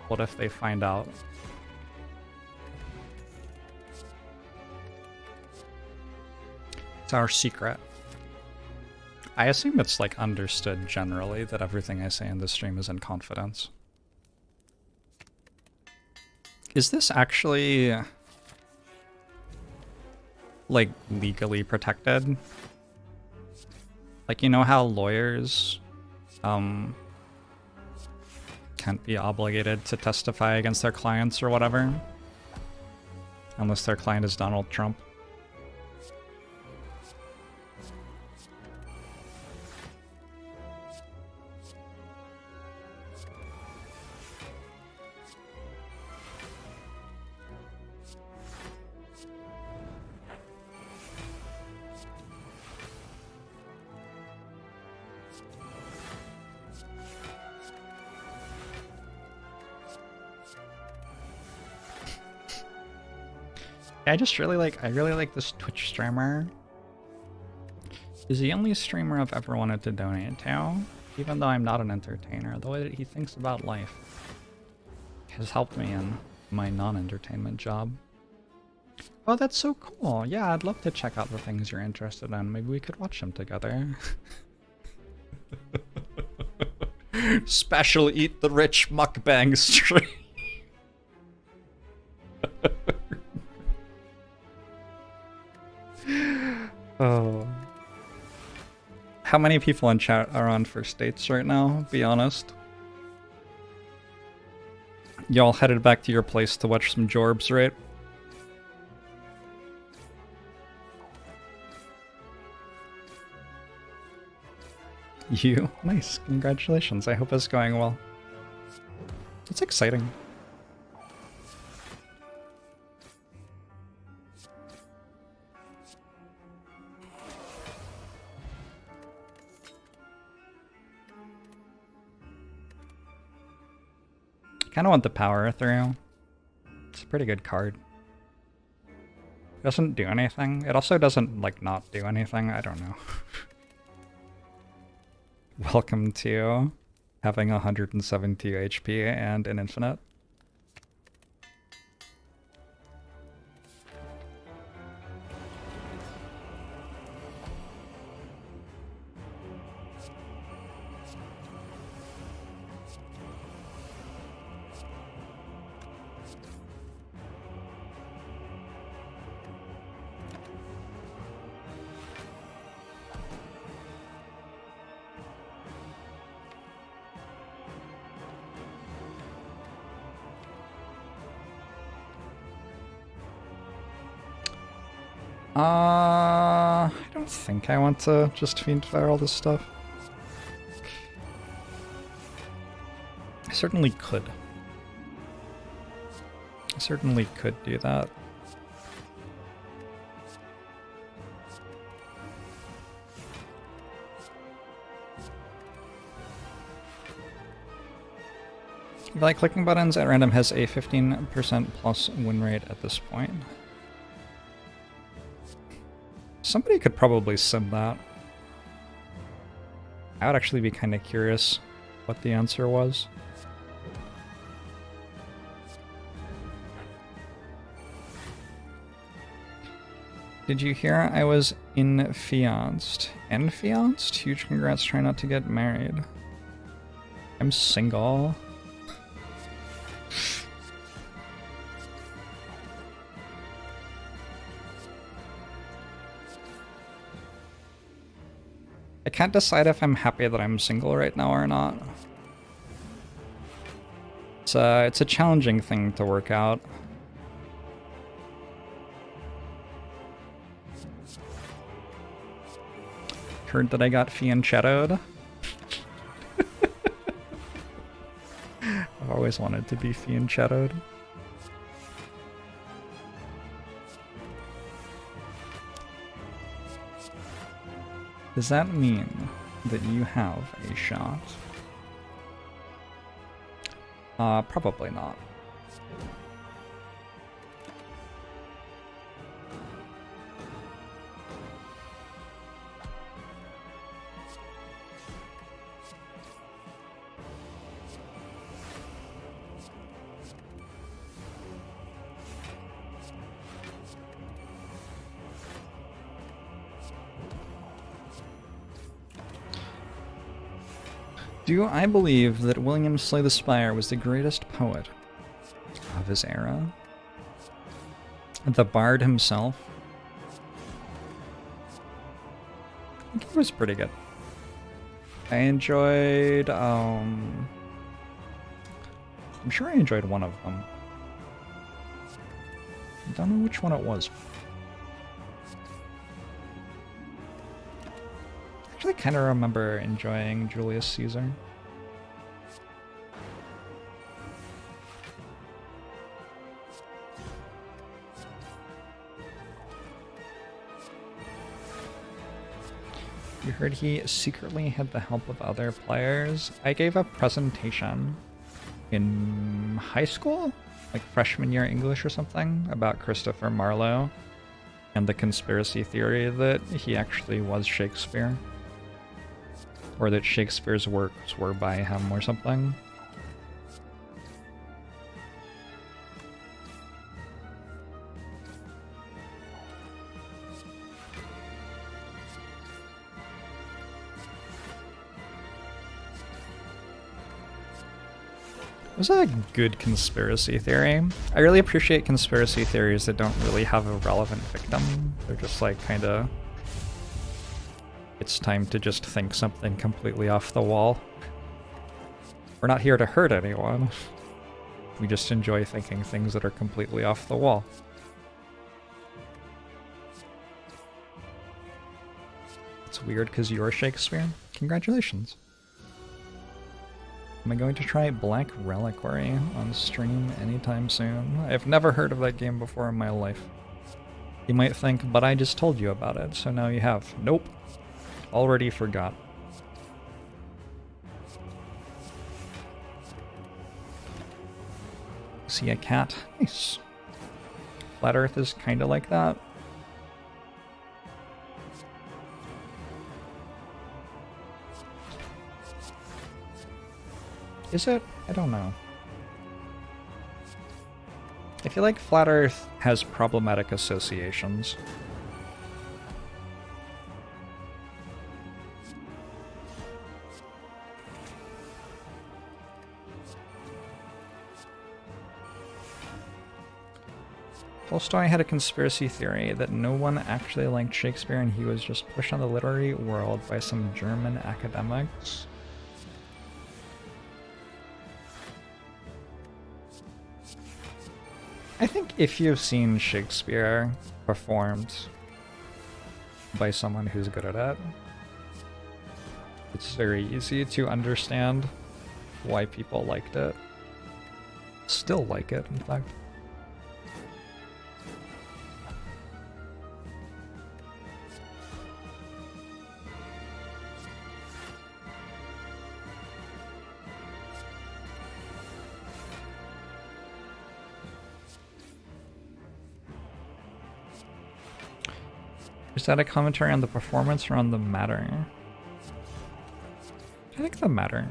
Speaker 1: What if they find out? It's our secret. I assume it's like understood generally that everything I say in this stream is in confidence. Is this actually like legally protected? Like, you know how lawyers can't be obligated to testify against their clients or whatever unless their client is Donald Trump? I really like this Twitch streamer. He's the only streamer I've ever wanted to donate to, even though I'm not an entertainer. The way that he thinks about life has helped me in my non-entertainment job. Oh, that's so cool. Yeah, I'd love to check out the things you're interested in. Maybe we could watch them together. Special Eat the Rich mukbang stream. Oh. How many people in chat are on first dates right now? Be honest. Y'all headed back to your place to watch some Jorbs, right? You? Nice. Congratulations. I hope it's going well. It's exciting. Kind of want the power through. It's a pretty good card. It doesn't do anything. It also doesn't, like, not do anything. I don't know. Welcome to having 172 HP and an infinite. I don't think I want to just Fiend Fire all this stuff. I certainly could. I certainly could do that. If you like clicking buttons at random, has a 15% plus win rate at this point. Somebody could probably sim that. I would actually be kind of curious what the answer was. Did you hear I was infianced? Infianced? Huge congrats, try not to get married. I'm single. I can't decide if I'm happy that I'm single right now or not. It's a challenging thing to work out. Heard that I got fianchettoed. I've always wanted to be fianchettoed. Does that mean that you have a shot? Probably not. Do I believe that William Slay the Spire was the greatest poet of his era? The Bard himself? I think he was pretty good. I enjoyed, I'm sure I enjoyed one of them. I don't know which one it was. I kind of remember enjoying Julius Caesar. You heard he secretly had the help of other players. I gave a presentation in high school, like freshman year English or something, about Christopher Marlowe and the conspiracy theory that he actually was Shakespeare. Or that Shakespeare's works were by him or something. It was a good conspiracy theory. I really appreciate conspiracy theories that don't really have a relevant victim. They're just like kinda... It's time to just think something completely off the wall. We're not here to hurt anyone. We just enjoy thinking things that are completely off the wall. It's weird because you're Shakespeare. Congratulations. Am I going to try Black Reliquary on stream anytime soon? I've never heard of that game before in my life. You might think, but I just told you about it, so now you have. Nope. Already forgot. See a cat? Nice. Flat Earth is kind of like that. Is it? I don't know. I feel like Flat Earth has problematic associations. Tolstoy had a conspiracy theory that no one actually liked Shakespeare and he was just pushed on the literary world by some German academics. I think if you've seen Shakespeare performed by someone who's good at it, it's very easy to understand why people liked it. Still like it, in fact. Is that a commentary on the performance or on the matter? I think the matter.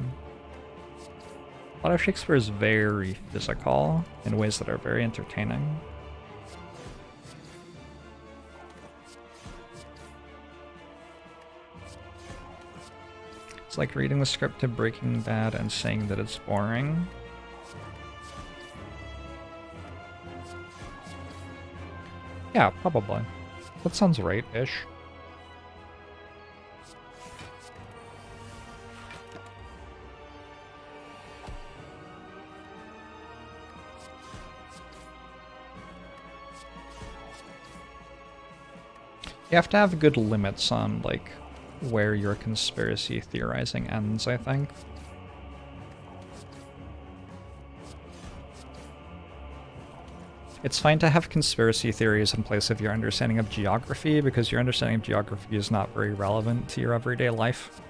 Speaker 1: A lot of Shakespeare is very physical in ways that are very entertaining. It's like reading the script to Breaking Bad and saying that it's boring. Yeah, probably. That sounds right-ish. You have to have good limits on, like, where your conspiracy theorizing ends, I think. It's fine to have conspiracy theories in place of your understanding of geography, because your understanding of geography is not very relevant to your everyday life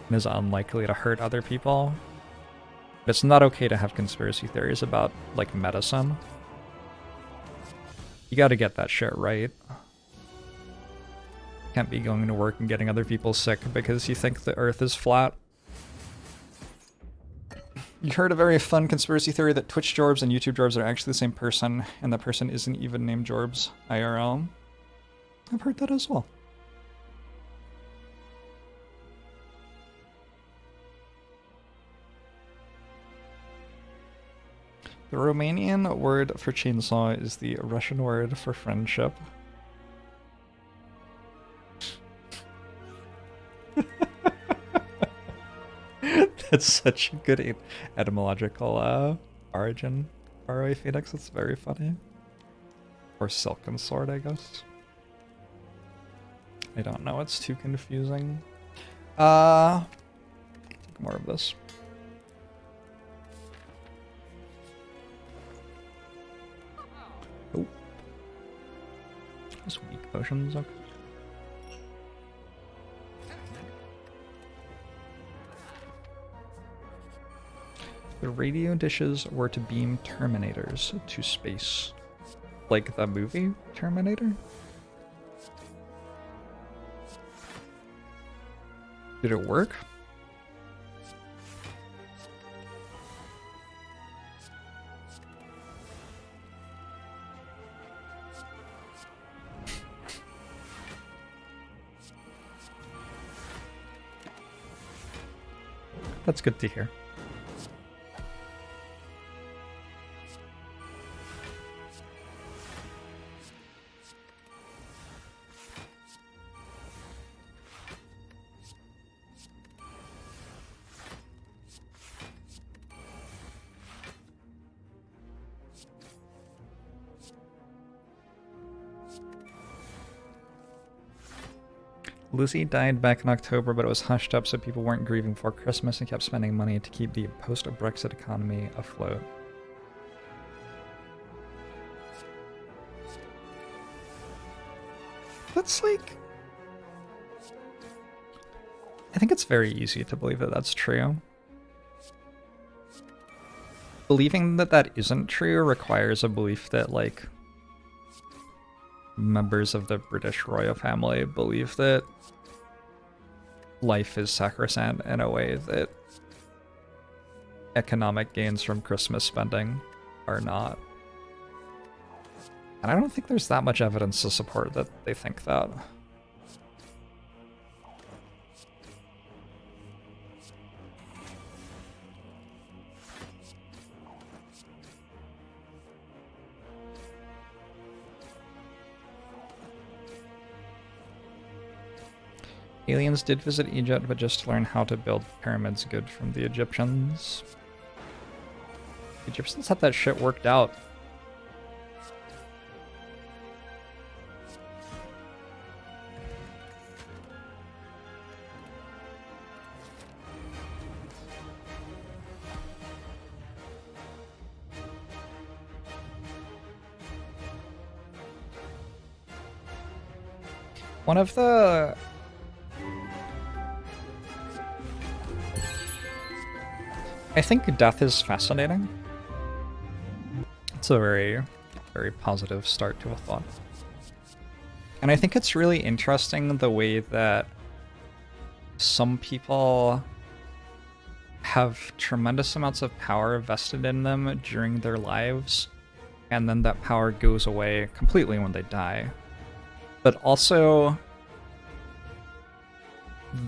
Speaker 1: and is unlikely to hurt other people. But it's not okay to have conspiracy theories about, like, medicine. You gotta get that shit right. Can't be going to work and getting other people sick because you think the Earth is flat. You heard a very fun conspiracy theory that Twitch Jorbs and YouTube Jorbs are actually the same person, and that person isn't even named Jorbs IRL. I've heard that as well. The Romanian word for chainsaw is the Russian word for friendship. That's such a good etymological origin, ROA Phoenix. It's very funny. Or Silken Sword, I guess. I don't know, it's too confusing. Take more of this. Oh. Just weak potions, okay. The radio dishes were to beam Terminators to space. Like the movie Terminator? Did it work? That's good to hear. Lizzie died back in October, but it was hushed up so people weren't grieving for Christmas and kept spending money to keep the post-Brexit economy afloat. That's like... I think it's very easy to believe that that's true. Believing that that isn't true requires a belief that, like, members of the British royal family believe that life is sacrosanct in a way that economic gains from Christmas spending are not. And I don't think there's that much evidence to support that they think that. Aliens did visit Egypt, but just to learn how to build pyramids good from the Egyptians. The Egyptians had that shit worked out. One of the... I think death is fascinating. It's a very, very positive start to a thought. And I think it's really interesting the way that some people have tremendous amounts of power vested in them during their lives, and then that power goes away completely when they die. But also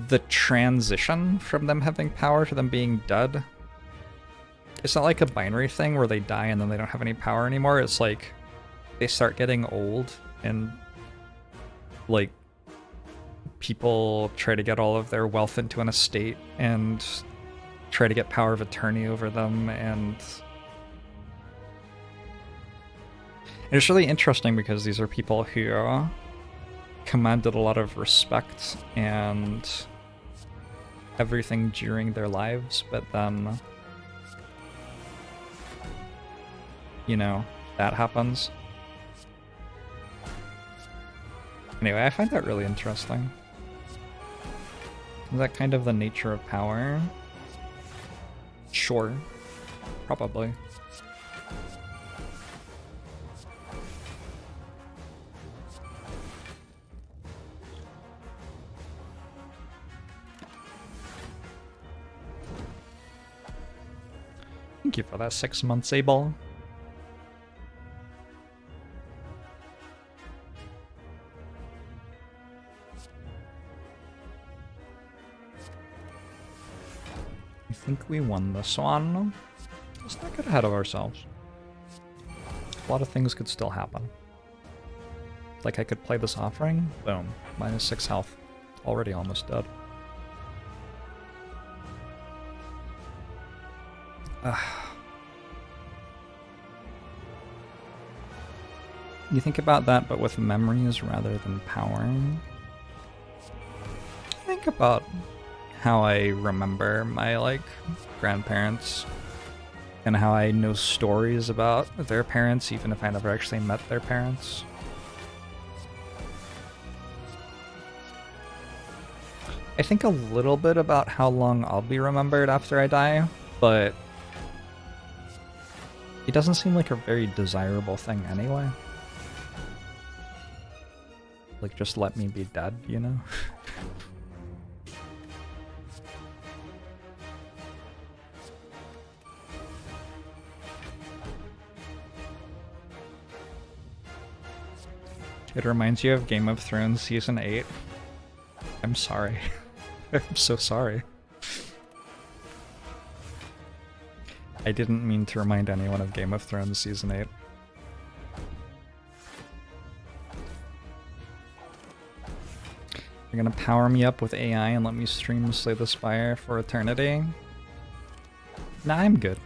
Speaker 1: the transition from them having power to them being dead. It's not like a binary thing where they die and then they don't have any power anymore. It's like they start getting old and like people try to get all of their wealth into an estate and try to get power of attorney over them, and it's really interesting because these are people who commanded a lot of respect and everything during their lives, but then, you know, that happens. Anyway, I find that really interesting. Is that kind of the nature of power? Sure. Probably. Thank you for that 6 months, Abel. I think we won this one. Let's not get ahead of ourselves. A lot of things could still happen. Like I could play this offering. Boom. -6 health. Already almost dead. You think about that, but with memories rather than power. Think about how I remember my, like, grandparents and how I know stories about their parents even if I never actually met their parents. I think a little bit about how long I'll be remembered after I die, but it doesn't seem like a very desirable thing anyway. Like, just let me be dead, you know? It reminds you of Game of Thrones Season 8. I'm sorry. I'm so sorry. I didn't mean to remind anyone of Game of Thrones Season 8. You're gonna power me up with AI and let me stream Slay the Spire for eternity? Nah, I'm good.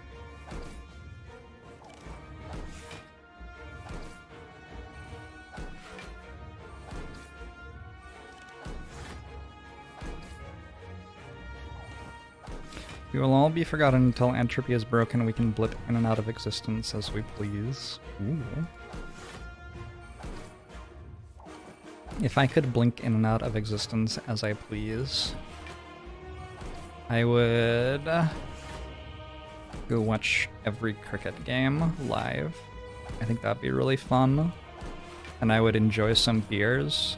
Speaker 1: We will all be forgotten until entropy is broken. We can blip in and out of existence as we please. Ooh. If I could blink in and out of existence as I please, I would go watch every cricket game live. I think that'd be really fun. And I would enjoy some beers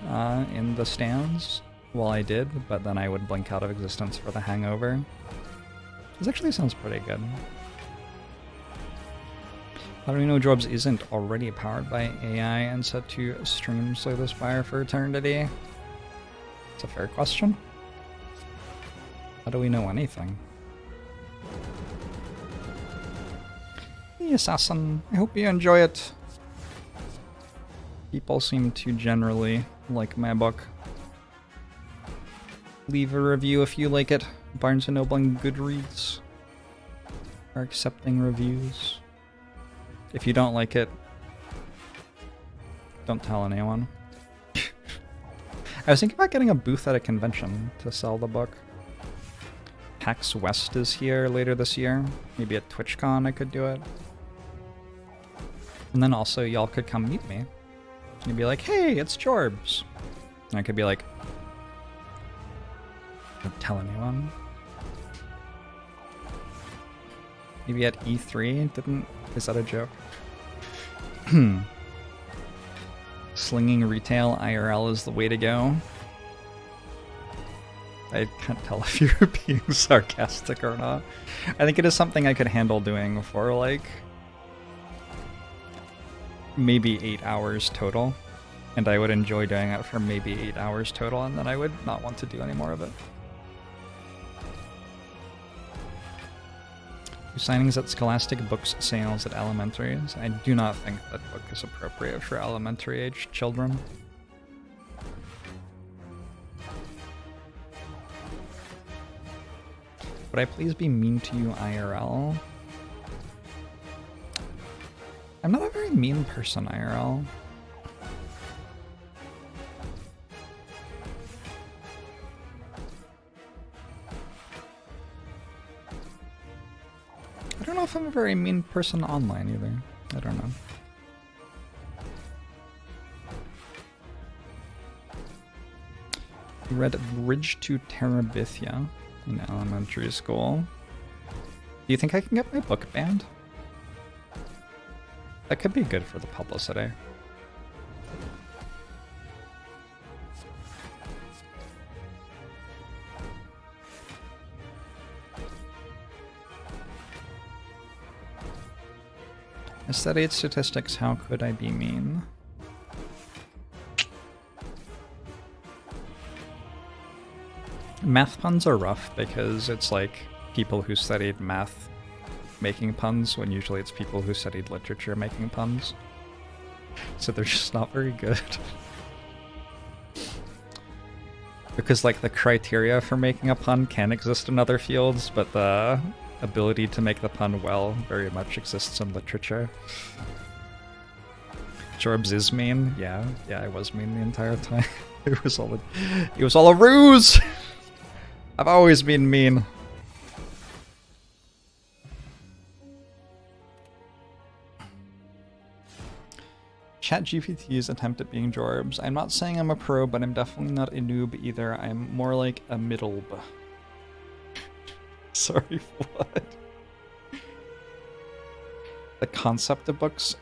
Speaker 1: in the stands while I did, but then I would blink out of existence for the hangover. This actually sounds pretty good. How do we know Jorbs isn't already powered by AI and set to stream Slay the Spire for eternity? It's a fair question. How do we know anything? The Assassin, I hope you enjoy it. People seem to generally like my book. Leave a review if you like it. Barnes & Noble and Goodreads are accepting reviews. If you don't like it, don't tell anyone. I was thinking about getting a booth at a convention to sell the book. PAX West is here later this year. Maybe at TwitchCon I could do it. And then also y'all could come meet me. You'd be like, hey, it's Jorbs. And I could be like, don't tell anyone. Maybe at E3? Is that a joke? Slinging retail IRL is the way to go. I can't tell if you're being sarcastic or not. I think it is something I could handle doing for like maybe 8 hours total. And I would enjoy doing it for maybe 8 hours total, and then I would not want to do any more of it. Signings at Scholastic Books sales at elementaries. I do not think that book is appropriate for elementary aged children. Would I please be mean to you IRL? I'm not a very mean person IRL. I don't know if I'm a very mean person online either. I don't know. I read Bridge to Terabithia in elementary school. Do you think I can get my book banned? That could be good for the publicity. I studied statistics, how could I be mean? Math puns are rough because it's like people who studied math making puns when usually it's people who studied literature making puns. So they're just not very good. Because like the criteria for making a pun can exist in other fields, but the ability to make the pun well very much exists in literature. Jorbs is mean. Yeah, I was mean the entire time. It was all a ruse! I've always been mean. ChatGPT's attempt at being Jorbs. I'm not saying I'm a pro, but I'm definitely not a noob either. I'm more like a middle. Sorry, what? The concept of books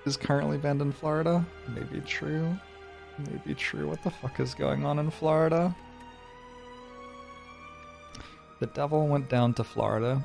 Speaker 1: is currently banned in Florida? Maybe true. Maybe true. What the fuck is going on in Florida? The devil went down to Florida.